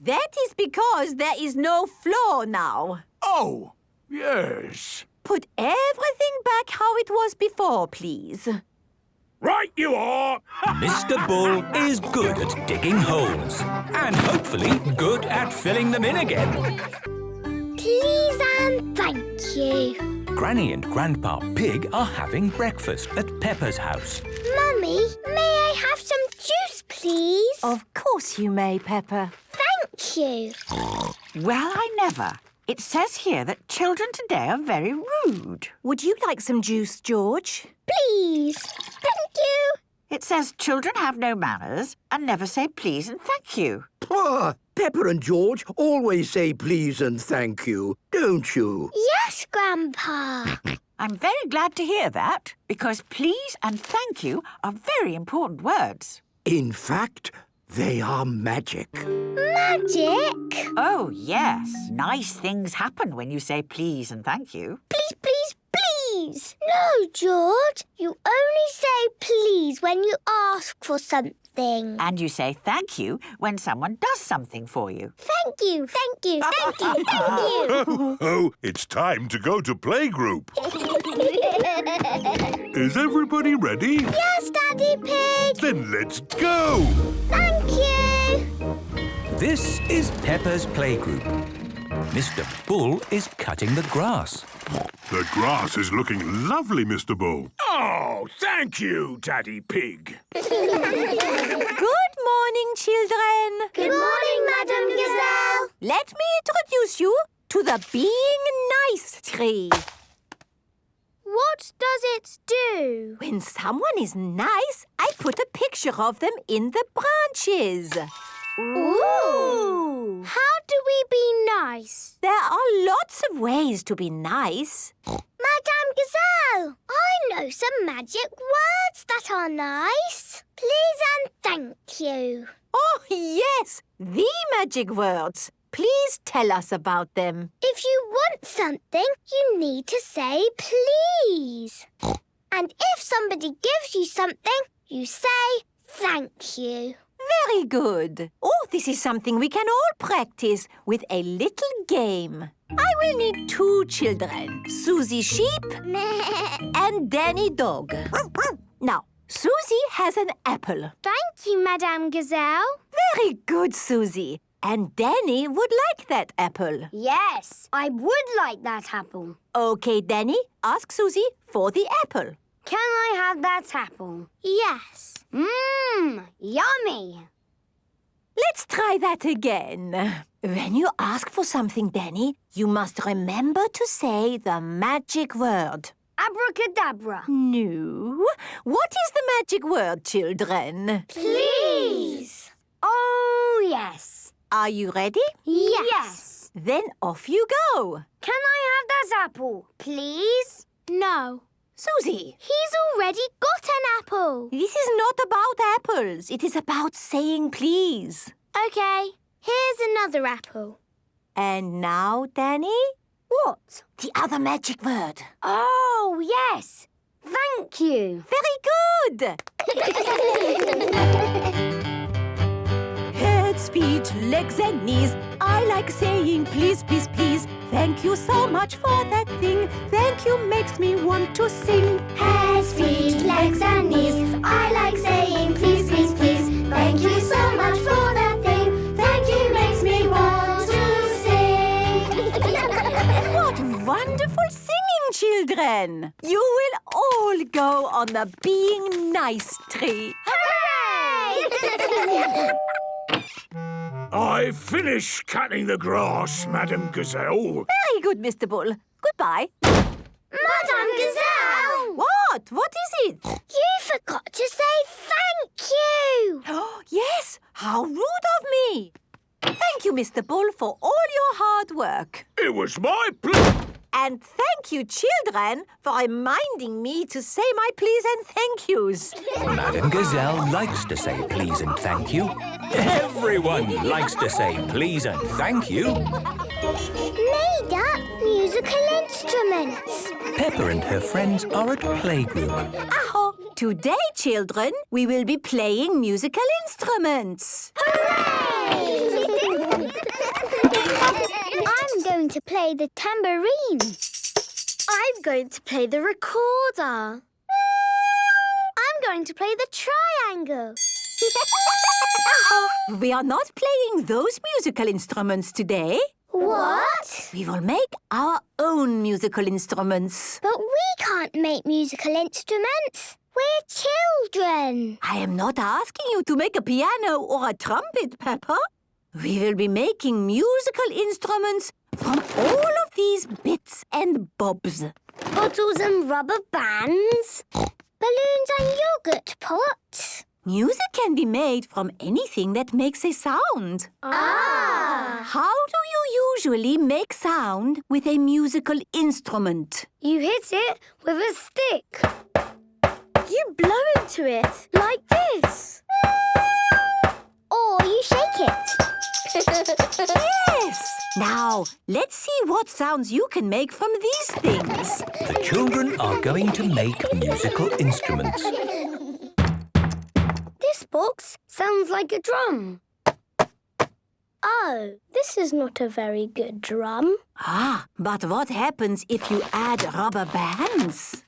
C: That is because there is no floor now.
D: Oh, yes.
C: Put everything back how it was before, please.
D: Right you are.
B: Mr. Bull is good at digging holes and hopefully good at filling them in again.
A: Please and thank you.
B: Granny and Grandpa Pig are having breakfast at Peppa's house.
A: Mummy, may I have some juice, please? please?
C: Of course you may, Peppa.
A: Thank you.
E: Well, I never. It says here that children today are very rude.
C: Would you like some juice, George?
A: Please. Thank you.
E: It says children have no manners and never say please and thank you.
J: Ah, Peppa and George always say please and thank you, don't you?
A: Yes, Grandpa.
E: I'm very glad to hear that, because please and thank you are very important words.
J: In fact, they are magic.
A: Magic?
E: Oh, yes. Nice things happen when you say please and thank you.
A: Please, please, please. No, George. You only say please when you ask for something.
E: And you say thank you when someone does something for you.
A: Thank you, thank you, thank you, thank you.
D: Oh, it's time to go to playgroup. Is everybody ready?
A: Yes, Daddy Pig.
D: Then let's go!
A: Thank you.
B: This is Peppa's playgroup. Mr. Bull is cutting the grass.
D: The grass is looking lovely, Mr. Bull.
I: Oh, thank you, Daddy Pig.
C: Good morning, children.
A: Good morning, Madam Gazelle.
C: Let me introduce you to the Being Nice tree.
A: What does it do?
C: When someone is nice, I put a picture of them in the branches.
A: Ooh. How do we be nice?
C: There are lots of ways to be nice.
A: Madam Gazelle, I know some magic words that are nice. Please and thank you.
C: Oh, yes, the magic words. Please tell us about them.
A: If you want something, you need to say please. And if somebody gives you something, you say thank you.
C: Very good. Oh, this is something we can all practice with a little game. I will need 2 children, Suzy Sheep and Danny Dog. Now, Suzy has an apple.
A: Thank you, Madame Gazelle.
C: Very good, Suzy. And Danny would like that apple.
G: Yes, I would like that apple.
C: Okay, Danny, ask Suzy for the apple.
G: Can I have that apple?
A: Yes.
G: Yummy.
C: Let's try that again. When you ask for something, Danny, you must remember to say the magic word.
G: Abracadabra.
C: No. What is the magic word, children?
A: Please.
G: Oh, yes.
C: Are you ready?
A: Yes.
C: Then off you go.
G: Can I have that apple, please?
A: No.
C: Suzy,
A: He's already got an apple.
C: this is not about apples. It is about saying please.
A: Okay, here's another apple.
C: And now, Danny?
G: What?
C: The other magic word.
G: Oh, yes. Thank you.
C: Very good. Heads, feet, legs and knees. I like saying please, please, please. Thank you so much for that thing. Thank you makes me want to sing.
A: Heads, feet, legs and knees. I like saying please, please, please. Thank you so much for that thing. Thank you makes me want to sing.
C: What wonderful singing, children. You will all go on the Being Nice tree.
A: Hooray!
I: I've finished cutting the grass, Madam Gazelle.
C: Very good, Mr. Bull. Goodbye.
A: Madame Gazelle!
C: What? What is it?
A: You forgot to say thank you.
C: Oh, yes. How rude of me. Thank you, Mr. Bull, for all your hard work.
I: It was my pleasure.
C: And thank you, children, for reminding me to say my please and thank yous.
B: Madam Gazelle likes to say please and thank you. Everyone likes to say please and thank you.
A: Made up musical instruments.
B: Peppa and her friends are at playgroup.
C: Aho! Today, children, we will be playing musical instruments.
A: Hooray! I'm going to play the tambourine. I'm going to play the recorder. I'm going to play the triangle.
C: We are not playing those musical instruments today.
A: What?
C: We will make our own musical instruments.
A: But we can't make musical instruments. We're children.
C: I am not asking you to make a piano or a trumpet, Peppa. We will be making musical instruments from all of these bits and bobs.
G: Bottles and rubber bands.
A: Balloons and yogurt pots.
C: Music can be made from anything that makes a sound. How do you usually make sound with a musical instrument?
G: You hit it with a stick. You blow into it like this.
A: Or you shake it.
C: Yes! Now, let's see what sounds you can make from these things.
B: The children are going to make musical instruments.
G: This box sounds like a drum. Oh, this is not a very good drum.
C: But what happens if you add rubber bands?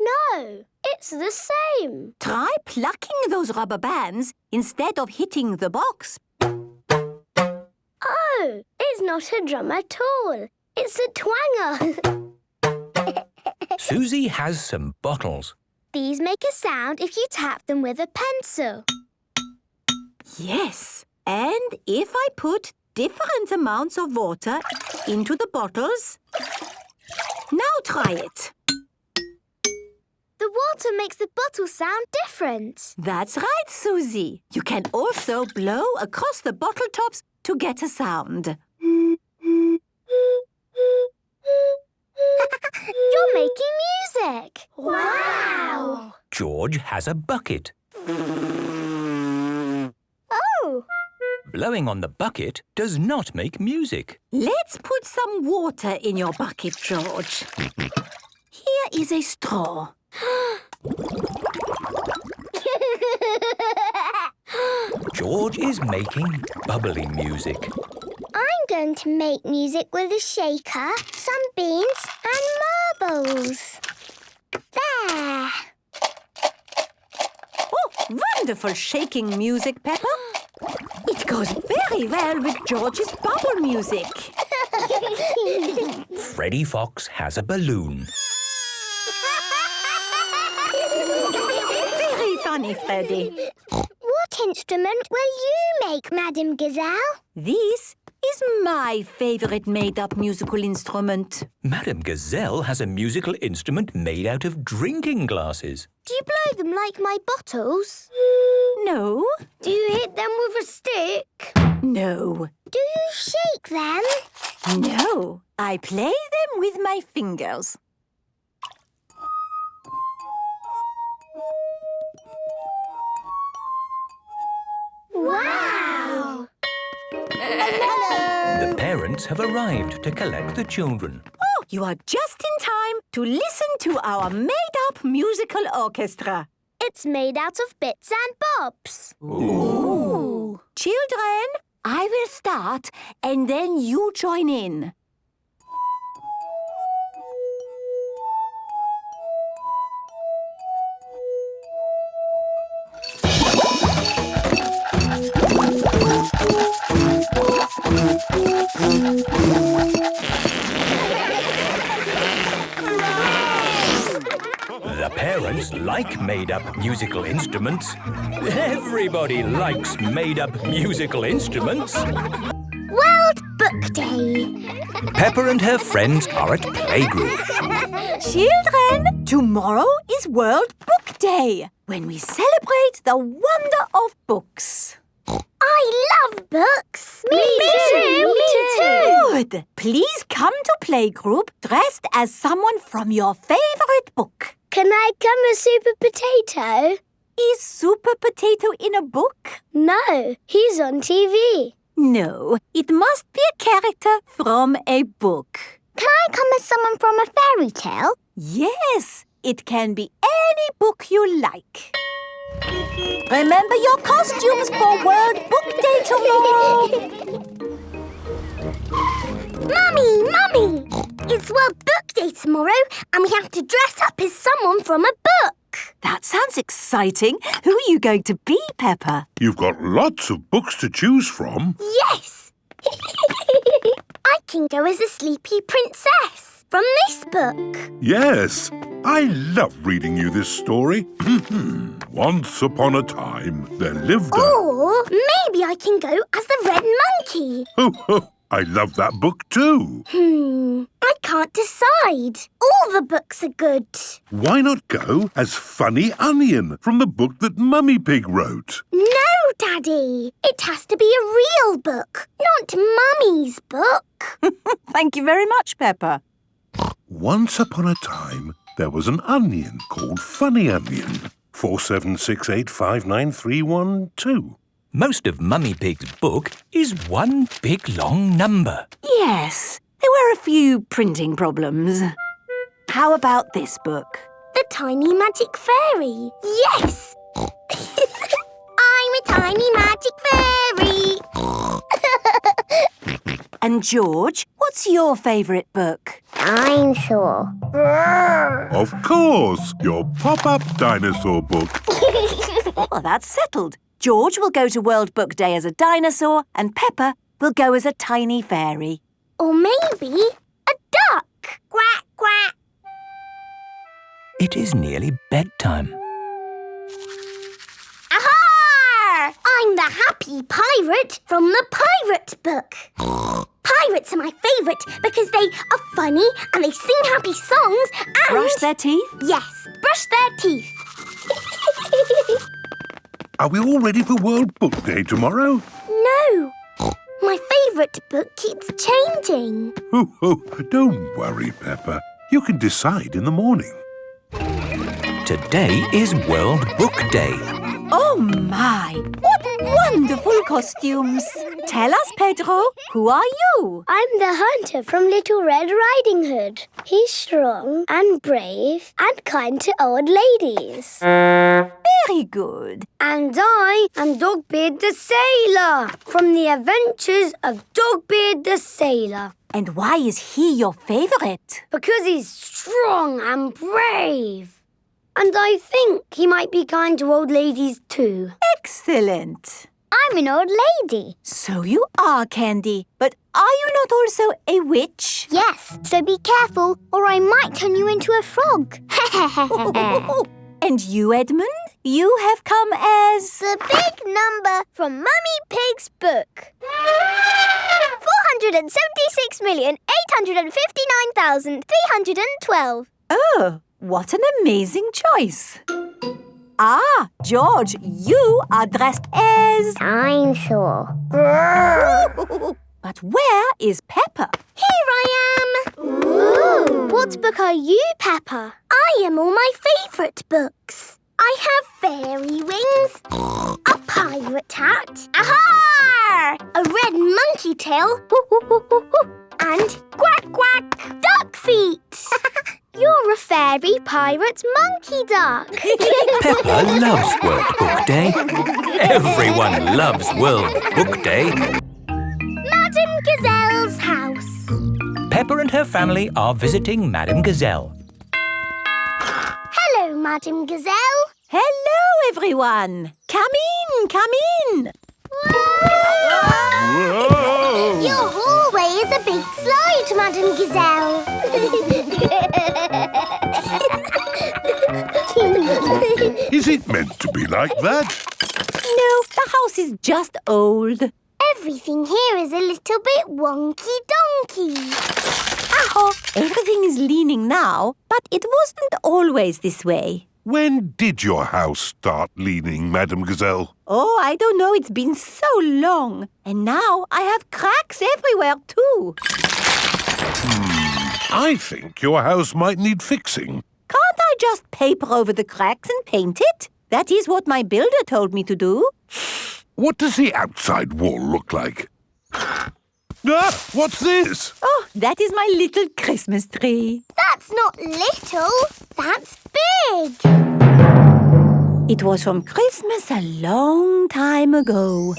G: No, it's the same.
C: Try plucking those rubber bands instead of hitting the box.
G: Oh, it's not a drum at all. It's a twanger.
B: Suzy has some bottles.
A: These make a sound if you tap them with a pencil.
C: Yes, and if I put different amounts of water into the bottles... Now try it.
A: The water makes the bottle sound different.
C: That's right, Suzy. You can also blow across the bottle tops to get a sound.
A: You're making music.
G: Wow!
B: George has a bucket.
A: Oh!
B: Blowing on the bucket does not make music.
C: Let's put some water in your bucket, George. Here is a straw.
B: George is making bubbly music.
A: I'm going to make music with a shaker, some beans and marbles. There!
C: Oh, wonderful shaking music, Peppa. It goes very well with George's bubble music.
B: Freddy Fox has a balloon.
C: Very funny, Freddy.
A: What instrument will you make, Madame Gazelle?
C: This is my favourite made-up musical instrument.
B: Madame Gazelle has a musical instrument made out of drinking glasses.
A: Do you blow them like my bottles?
C: No.
G: Do you hit them with a stick?
C: No.
A: Do you shake them?
C: No. I play them with my fingers.
A: Wow!
B: The parents have arrived to collect the children.
C: Oh, you are just in time to listen to our made-up musical orchestra.
A: It's made out of bits and bobs.
C: Ooh. Children, I will start and then you join in.
B: The parents like made-up musical instruments. Everybody likes made-up musical instruments.
A: World Book Day.
B: Peppa and her friends are at playgroup.
C: Children, tomorrow is World Book Day, when we celebrate the wonder of books.
A: I love books. Me too.
C: Good. Please come to playgroup dressed as someone from your favourite book.
G: Can I come a super potato?
C: Is Super Potato in a book?
G: No, he's on TV.
C: No, it must be a character from a book.
A: Can I come as someone from a fairy tale?
C: Yes, it can be any book you like. Remember your costumes for World Book Day tomorrow.
A: Mummy! It's World Book Day tomorrow and we have to dress up as someone from a book.
C: That sounds exciting. Who are you going to be, Peppa?
D: You've got lots of books to choose from.
A: Yes! I can go as a sleepy princess from this book.
D: Yes, I love reading you this story. Once upon a time, there lived a...
A: Or maybe I can go as the red monkey.
D: I love that book too.
A: I can't decide. All the books are good.
D: Why not go as Funny Onion from the book that Mummy Pig wrote?
A: No, Daddy. It has to be a real book, not Mummy's book.
C: Thank you very much, Peppa.
D: Once upon a time, there was an onion called Funny Onion. 4768593112.
B: Most of Mummy Pig's book is one big long number.
C: Yes, there were a few printing problems. How about this book?
A: The Tiny Magic Fairy. Yes! I'm a tiny magic fairy.
C: And George, what's your favourite book?
A: Dinosaur.
D: Of course, your pop-up dinosaur book.
C: Well, that's settled. George will go to World Book Day as a dinosaur and Peppa will go as a tiny fairy.
A: Or maybe a duck. Quack, quack.
B: It is nearly bedtime.
A: Aha! I'm the happy pirate from the pirate book. Pirates are my favourite because they are funny and they sing happy songs and...
C: Brush their teeth?
A: Yes, brush their teeth.
D: Are we all ready for World Book Day tomorrow?
A: No. My favourite book keeps changing.
D: Don't worry, Peppa. You can decide in the morning.
B: Today is World Book Day.
C: Oh my! What wonderful costumes! Tell us, Pedro, who are you?
G: I'm the hunter from Little Red Riding Hood. He's strong and brave and kind to old ladies.
C: Very good.
G: And I am Dogbeard the Sailor from the Adventures of Dogbeard the Sailor.
C: And why is he your favourite?
G: Because he's strong and brave. And I think he might be kind to old ladies too.
C: Excellent.
A: I'm an old lady.
C: So you are, Candy. But are you not also a witch?
A: Yes, so be careful or I might turn you into a frog.
C: And you, Edmund? You have come as...
A: The big number from Mummy Pig's book. 476,859,312.
C: Oh, what an amazing choice. Ah, George, you are dressed as...
A: Dinosaur.
C: But where is Peppa?
A: Here I am. Ooh. What book are you, Peppa? I am all my favourite books. I have fairy wings, a pirate hat, aha! A red monkey tail, and quack quack duck feet. You're a fairy pirate monkey duck.
B: Peppa loves World Book Day. Everyone loves World Book Day.
A: Madame Gazelle's house.
B: Peppa and her family are visiting Madame Gazelle.
A: Hello, Madame Gazelle.
C: Hello, everyone. Come in.
D: Whoa!
A: Your hallway is a big slide, Madame Gazelle.
D: Is it meant to be like that?
C: No, the house is just old.
A: Everything here is a little bit wonky-donkey.
C: Oh, everything is leaning now, but it wasn't always this way.
D: When did your house start leaning, Madame Gazelle?
C: Oh, I don't know. It's been so long. And now I have cracks everywhere, too.
D: I think your house might need fixing.
C: Can't I just paper over the cracks and paint it? That is what my builder told me to do.
D: What does the outside wall look like? Ah, what's this?
C: Oh, that is my little Christmas tree.
A: That's not little, that's big.
C: It was from Christmas a long time ago.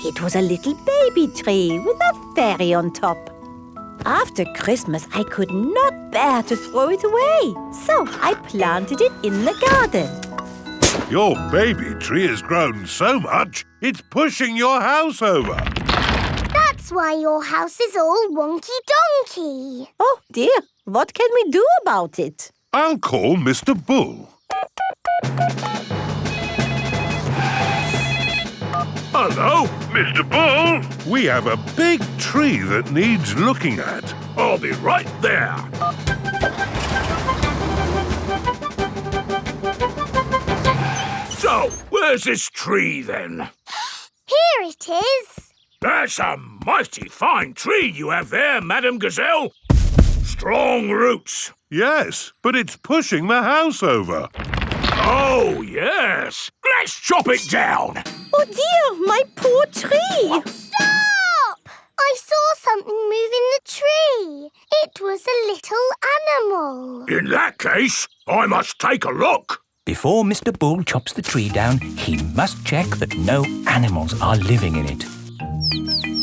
C: It was a little baby tree with a fairy on top. After Christmas, I could not bear to throw it away, so I planted it in the garden.
D: Your baby tree has grown so much, it's pushing your house over.
A: That's why your house is all wonky-donkey.
C: Oh, dear. What can we do about it?
D: I'll call Mr. Bull. Hello, Mr. Bull. We have a big tree that needs looking at. I'll be right there. So, where's this tree then?
A: Here it is.
D: That's a mighty fine tree you have there, Madam Gazelle. Strong roots. Yes, but it's pushing the house over. Oh, yes. Let's chop it down.
C: Oh dear, my poor tree!
A: Stop! I saw something move in the tree. It was a little animal.
D: In that case, I must take a look.
B: Before Mr. Bull chops the tree down, he must check that no animals are living in it.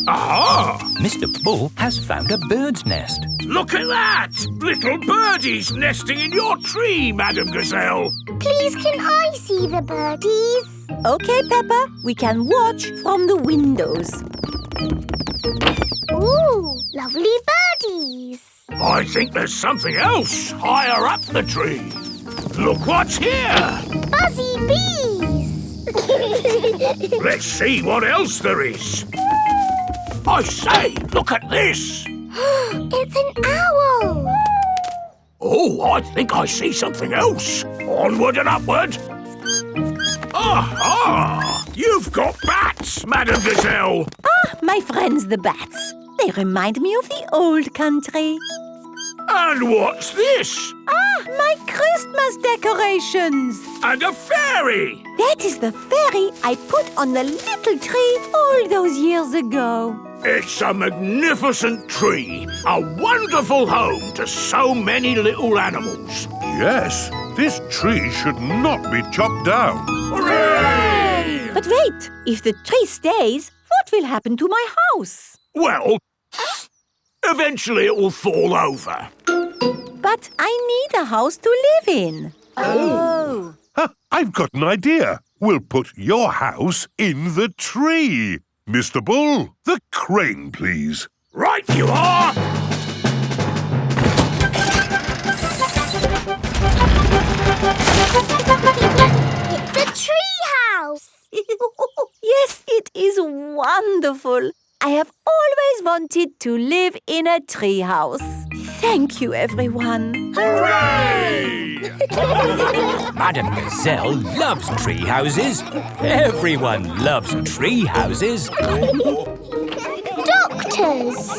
D: Aha!
B: Mr. Bull has found a bird's nest.
D: Look at that! Little birdies nesting in your tree, Madam Gazelle.
A: Please, can I see the birdies?
C: Okay, Peppa, we can watch from the windows.
A: Ooh, lovely birdies.
D: I think there's something else higher up the tree. Look what's here!
A: Buzzy bees.
D: Let's see what else there is. I say, look at this!
A: It's an owl.
D: Oh, I think I see something else. Onward and upward. Aha! You've got bats, Madam Gazelle.
C: Ah, my friends the bats. They remind me of the old country.
D: And what's this?
C: Ah, my Christmas decorations.
D: And a fairy.
C: That is the fairy I put on the little tree all those years ago.
D: It's a magnificent tree. A wonderful home to so many little animals. Yes, this tree should not be chopped down. Hooray!
C: But wait, if the tree stays, what will happen to my house?
D: Well, eventually it will fall over.
C: But I need a house to live in. Oh.
D: I've got an idea. We'll put your house in the tree. Mr. Bull, the crane, please. Right you are!
A: It's a tree house.
C: Yes, it is wonderful. I have always wanted to live in a tree house. Thank you, everyone.
D: Hooray!
B: Madam Gazelle loves tree houses. Everyone loves tree houses.
A: Doctors.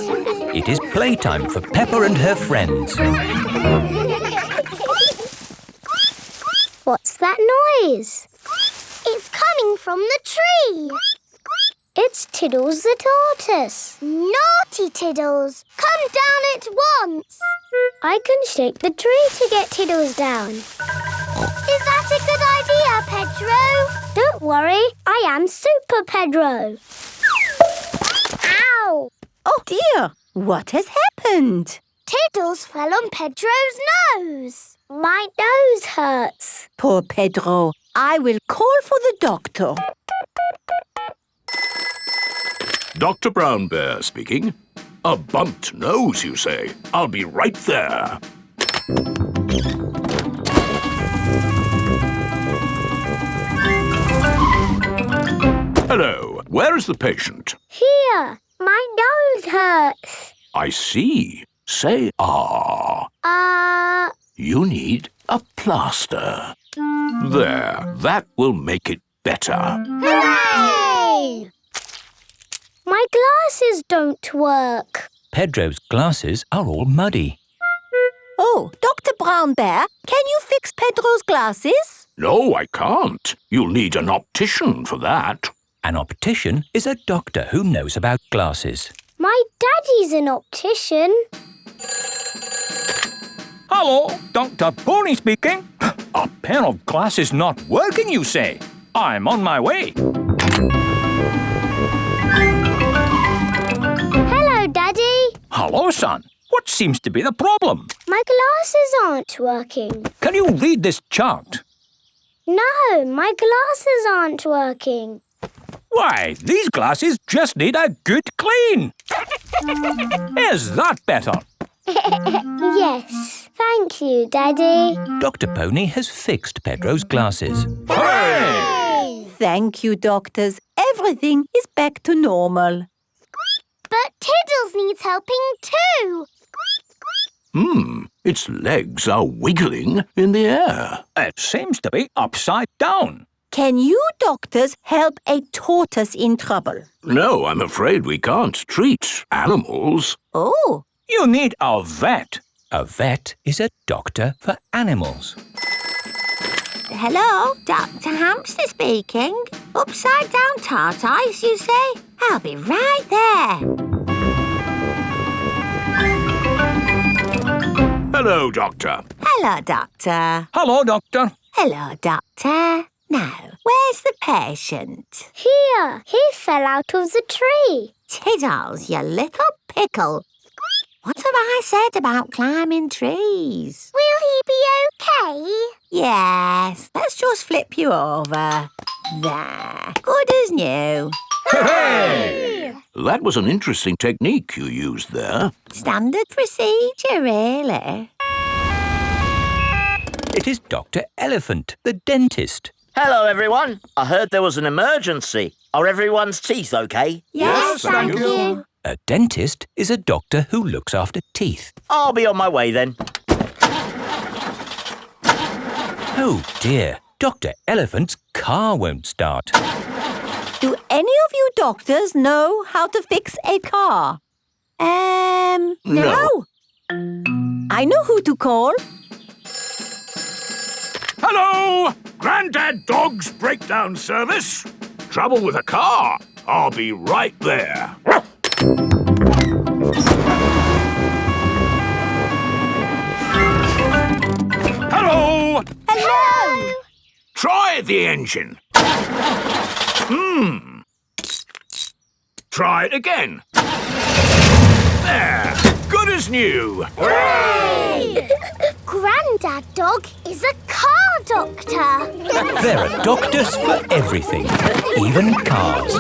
B: It is playtime for Peppa and her friends.
G: What's that noise?
A: It's coming from the tree.
G: It's Tiddles the tortoise.
A: Naughty Tiddles, come down at once.
G: I can shake the tree to get Tiddles down.
A: Is that a good idea, Pedro?
G: Don't worry, I am Super Pedro.
A: Ow!
C: Oh dear, what has happened?
A: Tiddles fell on Pedro's nose.
G: My nose hurts.
C: Poor Pedro. I will call for the doctor.
D: Dr. Brown Bear speaking. A bumped nose, you say? I'll be right there. Hello. Where is the patient?
G: Here, my nose hurts.
D: I see. Say ah. You need a plaster. There. That will make it better.
G: Hooray! My glasses don't work.
B: Pedro's glasses are all muddy.
C: Oh, Dr. Brown Bear, can you fix Pedro's glasses?
D: No, I can't. You'll need an optician for that.
B: An optician is a doctor who knows about glasses.
G: My daddy's an optician.
B: Hello, Dr. Pony speaking. A pair of glasses not working, you say? I'm on my way.
G: Hello, Daddy.
B: Hello, son. What seems to be the problem?
G: My glasses aren't working.
B: Can you read this chart?
G: No, my glasses aren't working.
B: Why, these glasses just need a good clean. Is that better?
G: Yes, thank you, Daddy.
B: Dr. Pony has fixed Pedro's glasses.
C: Hooray! Thank you, doctors. Everything is back to normal.
A: But Tiddles needs helping too.
D: Its legs are wiggling in the air.
B: It seems to be upside down.
C: Can you doctors help a tortoise in trouble?
D: No, I'm afraid we can't treat animals.
C: Oh.
B: You need a vet. A vet is a doctor for animals.
E: Hello, Dr. Hamster speaking. Upside down tortoise, you say? I'll be right there.
D: Hello, Doctor.
E: Hello, Doctor.
B: Hello, Doctor.
E: Hello, Doctor. Now, where's the patient?
G: Here, he fell out of the tree.
E: Tiddles, you little pickle. What have I said about climbing trees?
A: Will he be okay?
E: Yes, let's just flip you over. There, good as new.
B: Hooray!
D: That was an interesting technique you used there.
E: Standard procedure, really.
B: It is Dr. Elephant, the dentist.
K: Hello, everyone. I heard there was an emergency. Are everyone's teeth okay?
A: Yes, thank you.
B: A dentist is a doctor who looks after teeth.
K: I'll be on my way then.
B: Oh dear, Dr. Elephant's car won't start.
C: Do any of you doctors know how to fix a car?
D: No.
C: I know who to call.
D: Hello! Grandad Dog's breakdown service. Trouble with a car. I'll be right there. Hello!
A: Hello!
D: Try the engine. Try it again. There. Good as new.
A: Hooray! Grandad Dog is a car doctor.
B: There are doctors for everything, even cars.